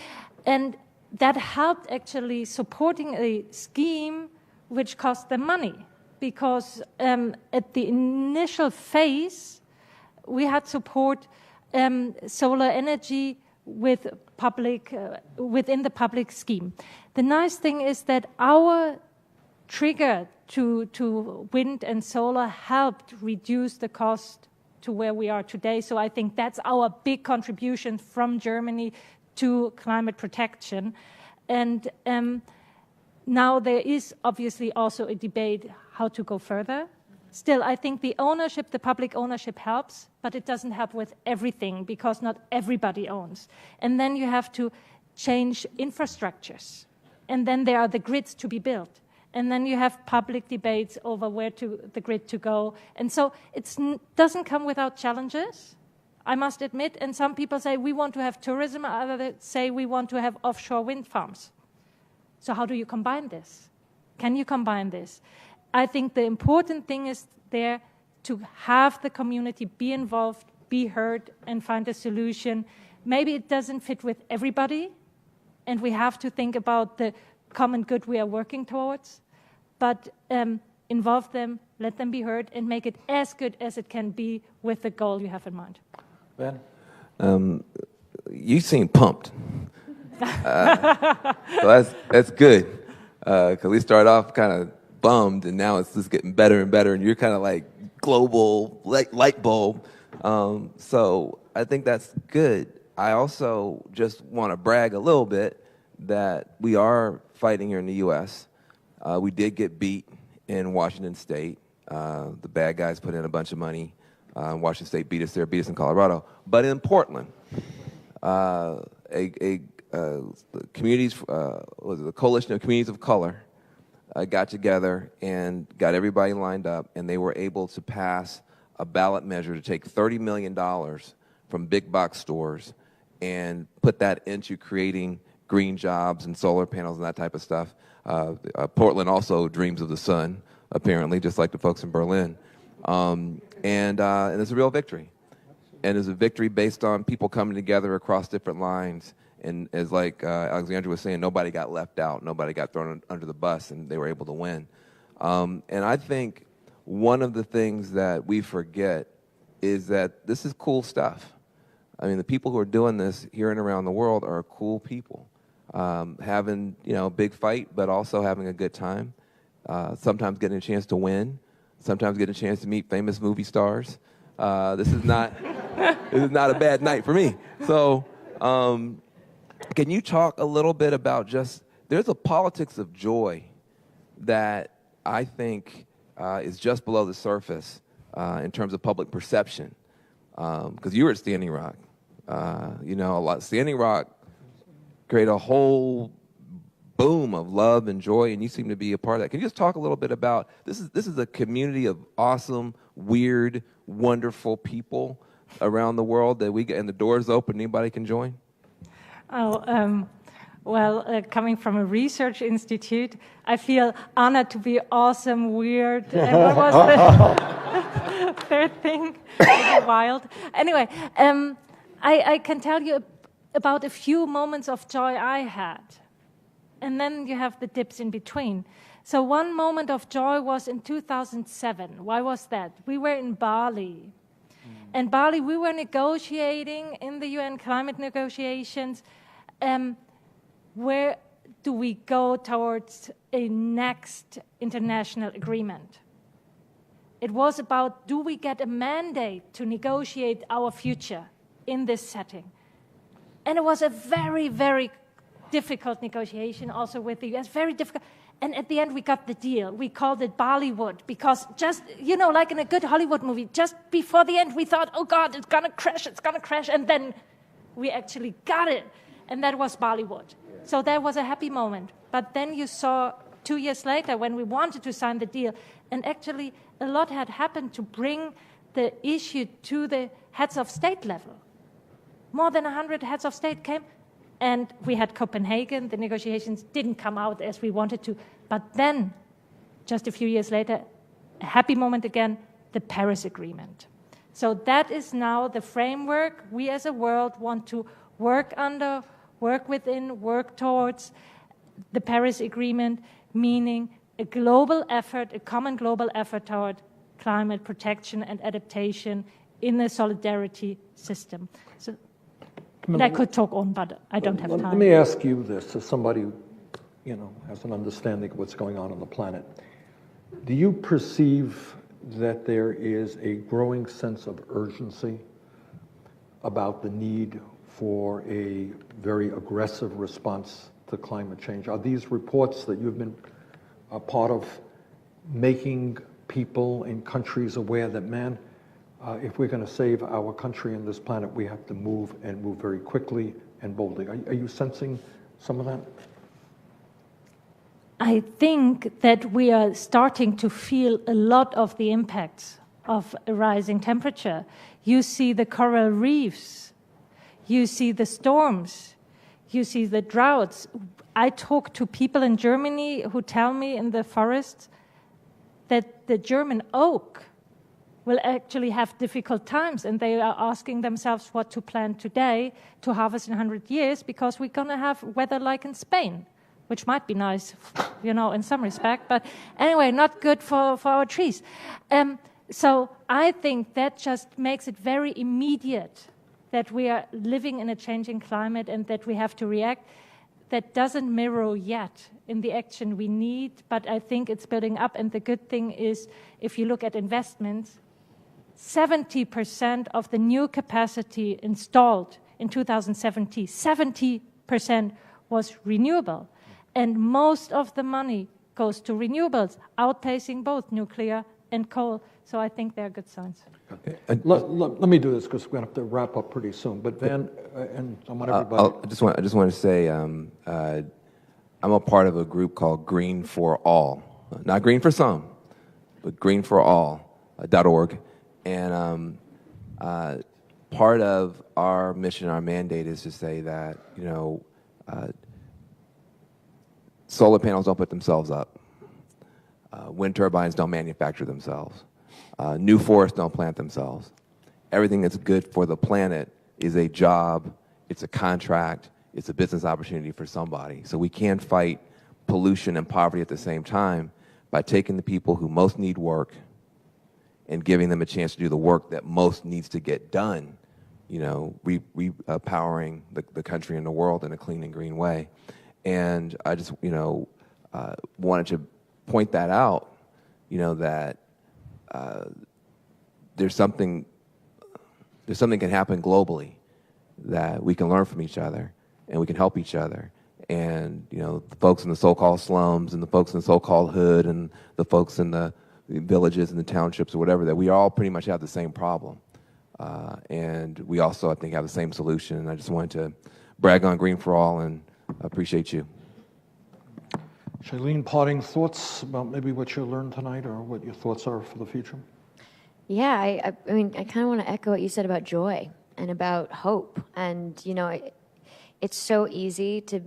And that helped actually supporting a scheme which cost them money, because at the initial phase, we had support solar energy with public within the public scheme. The nice thing is that our trigger to wind and solar helped reduce the cost to where we are today. So I think that's our big contribution from Germany to climate protection. And now there is obviously also a debate how to go further. Still, I think the ownership, the public ownership helps, but it doesn't help with everything because not everybody owns. And then you have to change infrastructures. And then there are the grids to be built. And then you have public debates over where the grid to go. And so it doesn't come without challenges, I must admit. And some people say we want to have tourism, others say we want to have offshore wind farms. So how do you combine this? Can you combine this? I think the important thing is there to have the community be involved, be heard, and find a solution. Maybe it doesn't fit with everybody, and we have to think about the common good we are working towards, but involve them, let them be heard, and make it as good as it can be with the goal you have in mind. Ben? You seem pumped. So that's good, because we started off kind of bummed, and now it's just getting better and better, and you're kind of like global light bulb. So I think that's good. I also just want to brag a little bit that we are fighting here in the U.S. We did get beat in Washington State. The bad guys put in a bunch of money. Washington State beat us there, beat us in Colorado. But in Portland, the Coalition of Communities of Color got together and got everybody lined up, and they were able to pass a ballot measure to take $30 million from big box stores and put that into creating green jobs and solar panels and that type of stuff. Portland also dreams of the sun, apparently, just like the folks in Berlin. And it's a real victory. And it's a victory based on people coming together across different lines. And as like Alexandra was saying, nobody got left out. Nobody got thrown under the bus, and they were able to win. And I think one of the things that we forget is that this is cool stuff. I mean, the people who are doing this here and around the world are cool people. Having, a big fight, but also having a good time. Sometimes getting a chance to win. Sometimes getting a chance to meet famous movie stars. This is not a bad night for me. So, can you talk a little bit about there's a politics of joy that I think is just below the surface in terms of public perception. Because you were at Standing Rock. Standing Rock created a whole boom of love and joy, and you seem to be a part of that. Can you just talk a little bit about this is a community of awesome, weird, wonderful people around the world that and the door's open, anybody can join? Coming from a research institute, I feel honored to be awesome, weird, and what was the third thing? Wild. Anyway, I can tell you about a few moments of joy I had. And then you have the dips in between. So one moment of joy was in 2007. Why was that? We were in Bali. And Bali, we were negotiating in the UN climate negotiations. Where do we go towards a next international agreement? It was about, do we get a mandate to negotiate our future in this setting? And it was a very, very difficult negotiation also with the US, very difficult. And at the end, we got the deal. We called it Bollywood because just, like in a good Hollywood movie, just before the end, we thought, oh God, it's going to crash. And then we actually got it. And that was Bollywood. So that was a happy moment. But then you saw 2 years later when we wanted to sign the deal, and actually a lot had happened to bring the issue to the heads of state level. More than 100 heads of state came. And we had Copenhagen. The negotiations didn't come out as we wanted to. But then, just a few years later, a happy moment again, the Paris Agreement. So that is now the framework we as a world want to work under, work within, work towards. The Paris Agreement, meaning a global effort, a common global effort toward climate protection and adaptation in a solidarity system. So, and I could talk on, but I don't have time. Let me ask you this, as somebody who, has an understanding of what's going on the planet. Do you perceive that there is a growing sense of urgency about the need for a very aggressive response to climate change? Are these reports that you've been a part of making people in countries aware that, if we're going to save our country and this planet, we have to move very quickly and boldly? Are you sensing some of that? I think that we are starting to feel a lot of the impacts of a rising temperature. You see the coral reefs, you see the storms, you see the droughts. I talk to people in Germany who tell me in the forests that the German oak will actually have difficult times, and they are asking themselves what to plant today to harvest in 100 years, because we're going to have weather like in Spain, which might be nice, in some respect, but anyway, not good for our trees. So I think that just makes it very immediate that we are living in a changing climate and that we have to react. That doesn't mirror yet in the action we need, but I think it's building up, and the good thing is, if you look at investments, 70% of the new capacity installed in 2017, 70% was renewable. And most of the money goes to renewables, outpacing both nuclear and coal. So I think they're good signs. Let me do this, because we're going to have to wrap up pretty soon. But Van, and I want everybody... I just want to say I'm a part of a group called Green for All. Not green for some, but greenforall.org. And part of our mission, our mandate is to say that, solar panels don't put themselves up. Wind turbines don't manufacture themselves. New forests don't plant themselves. Everything that's good for the planet is a job, it's a contract, it's a business opportunity for somebody. So we can't fight pollution and poverty at the same time by taking the people who most need work and giving them a chance to do the work that most needs to get done, repowering the country and the world in a clean and green way. And I just, wanted to point that out, that there's something can happen globally that we can learn from each other and we can help each other. And, the folks in the so-called slums and the folks in the so-called hood and the folks in the villages and the townships or whatever, that we all pretty much have the same problem. And we also, I think, have the same solution. And I just wanted to brag on Green for All and appreciate you. Shailene, parting thoughts about maybe what you learned tonight or what your thoughts are for the future? Yeah, I mean, I kind of want to echo what you said about joy and about hope. And, it's so easy to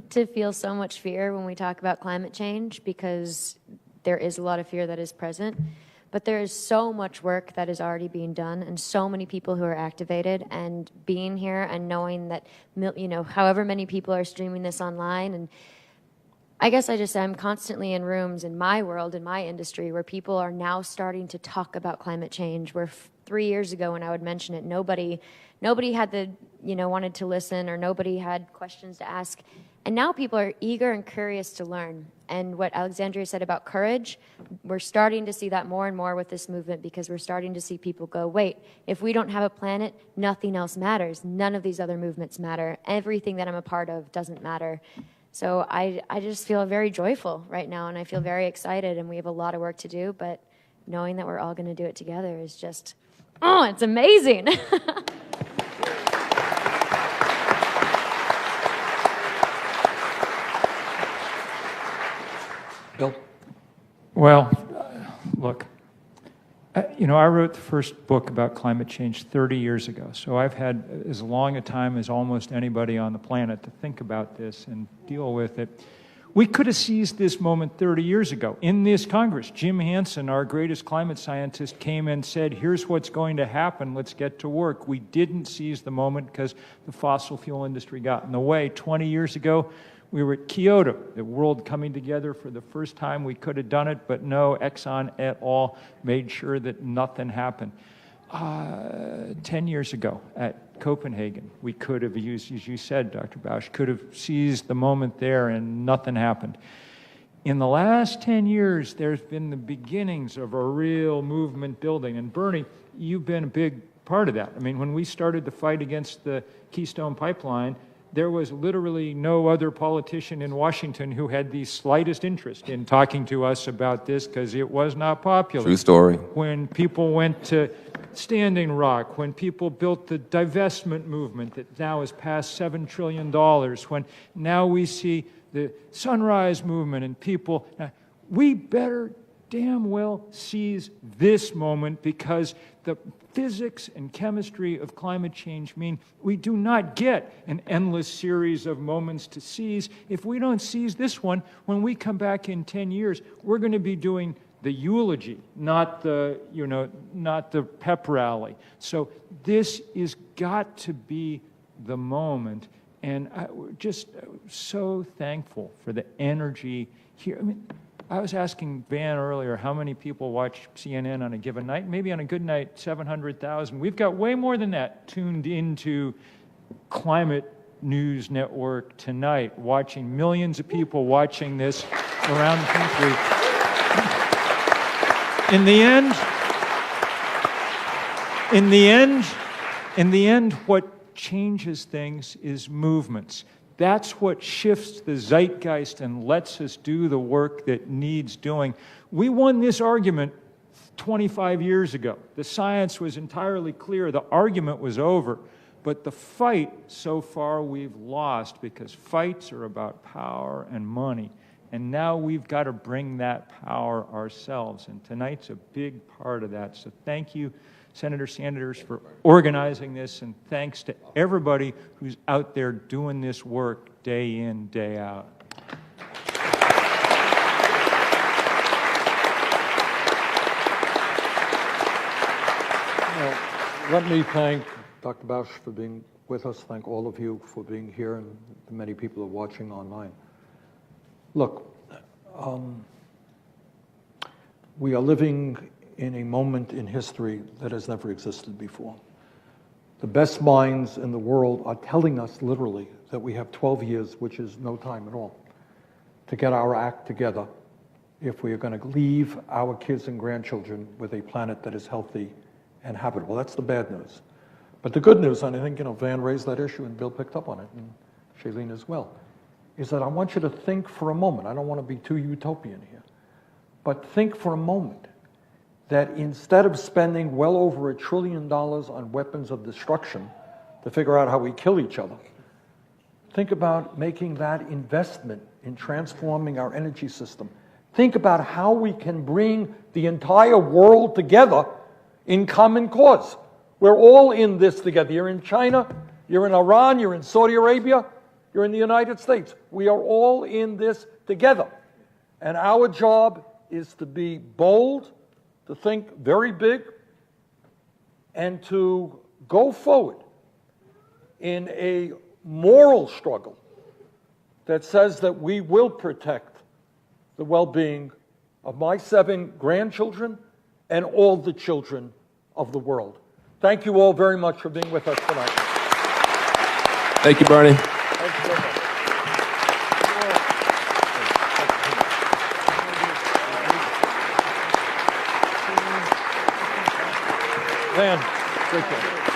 to feel so much fear when we talk about climate change because there is a lot of fear that is present. But there is so much work that is already being done and so many people who are activated, and being here and knowing that, however many people are streaming this online. And I guess I'm constantly in rooms in my world, in my industry, where people are now starting to talk about climate change, where 3 years ago when I would mention it, nobody had wanted to listen, or nobody had questions to ask. And now people are eager and curious to learn. And what Alexandria said about courage, we're starting to see that more and more with this movement, because we're starting to see people go, wait, if we don't have a planet, nothing else matters. None of these other movements matter. Everything that I'm a part of doesn't matter. So I just feel very joyful right now, and I feel very excited, and we have a lot of work to do, but knowing that we're all going to do it together is just, it's amazing. Bill? Well, look, I wrote the first book about climate change 30 years ago, so I've had as long a time as almost anybody on the planet to think about this and deal with it. We could have seized this moment 30 years ago. In this Congress, Jim Hansen, our greatest climate scientist, came and said, here's what's going to happen, let's get to work. We didn't seize the moment because the fossil fuel industry got in the way. 20 years ago, we were at Kyoto, the world coming together for the first time. We could have done it, but no, Exxon et al. Made sure that nothing happened. 10 years ago at Copenhagen, we could have used, as you said, Dr. Bausch, could have seized the moment there and nothing happened. In the last 10 years, there's been the beginnings of a real movement building. And Bernie, you've been a big part of that. I mean, when we started the fight against the Keystone Pipeline, there was literally no other politician in Washington who had the slightest interest in talking to us about this because it was not popular. True story. When people went to Standing Rock, when people built the divestment movement that now has passed $7 trillion, when now we see the Sunrise Movement and people, we better damn well seize this moment, because the physics and chemistry of climate change mean we do not get an endless series of moments to seize. If we don't seize this one, when we come back in 10 years, we're going to be doing the eulogy, not the, not the pep rally. So this is got to be the moment, and we're just so thankful for the energy here. I mean, I was asking Van earlier how many people watch CNN on a given night. Maybe on a good night, 700,000. We've got way more than that tuned into Climate News Network tonight, watching millions of people watching this around the country. In the end, what changes things is movements. That's what shifts the zeitgeist and lets us do the work that needs doing. We won this argument 25 years ago. The science was entirely clear. The argument was over. But the fight, so far, we've lost, because fights are about power and money. And now we've got to bring that power ourselves. And tonight's a big part of that. So thank you, Senator Sanders, for organizing this, and thanks to everybody who's out there doing this work day in, day out. Well, let me thank Dr. Bausch for being with us, thank all of you for being here, and the many people who are watching online. Look, we are living in a moment in history that has never existed before. The best minds in the world are telling us literally that we have 12 years, which is no time at all, to get our act together if we are going to leave our kids and grandchildren with a planet that is healthy and habitable. That's the bad news. But the good news, and I think Van raised that issue and Bill picked up on it, and Shailene as well, is that I want you to think for a moment, I don't want to be too utopian here, but think for a moment that instead of spending well over $1 trillion on weapons of destruction to figure out how we kill each other, think about making that investment in transforming our energy system. Think about how we can bring the entire world together in common cause. We're all in this together. You're in China, you're in Iran, you're in Saudi Arabia, you're in the United States. We are all in this together. And our job is to be bold, to think very big, and to go forward in a moral struggle that says that we will protect the well-being of my 7 grandchildren and all the children of the world. Thank you all very much for being with us tonight. Thank you, Bernie. Thank you very much. Van, take care.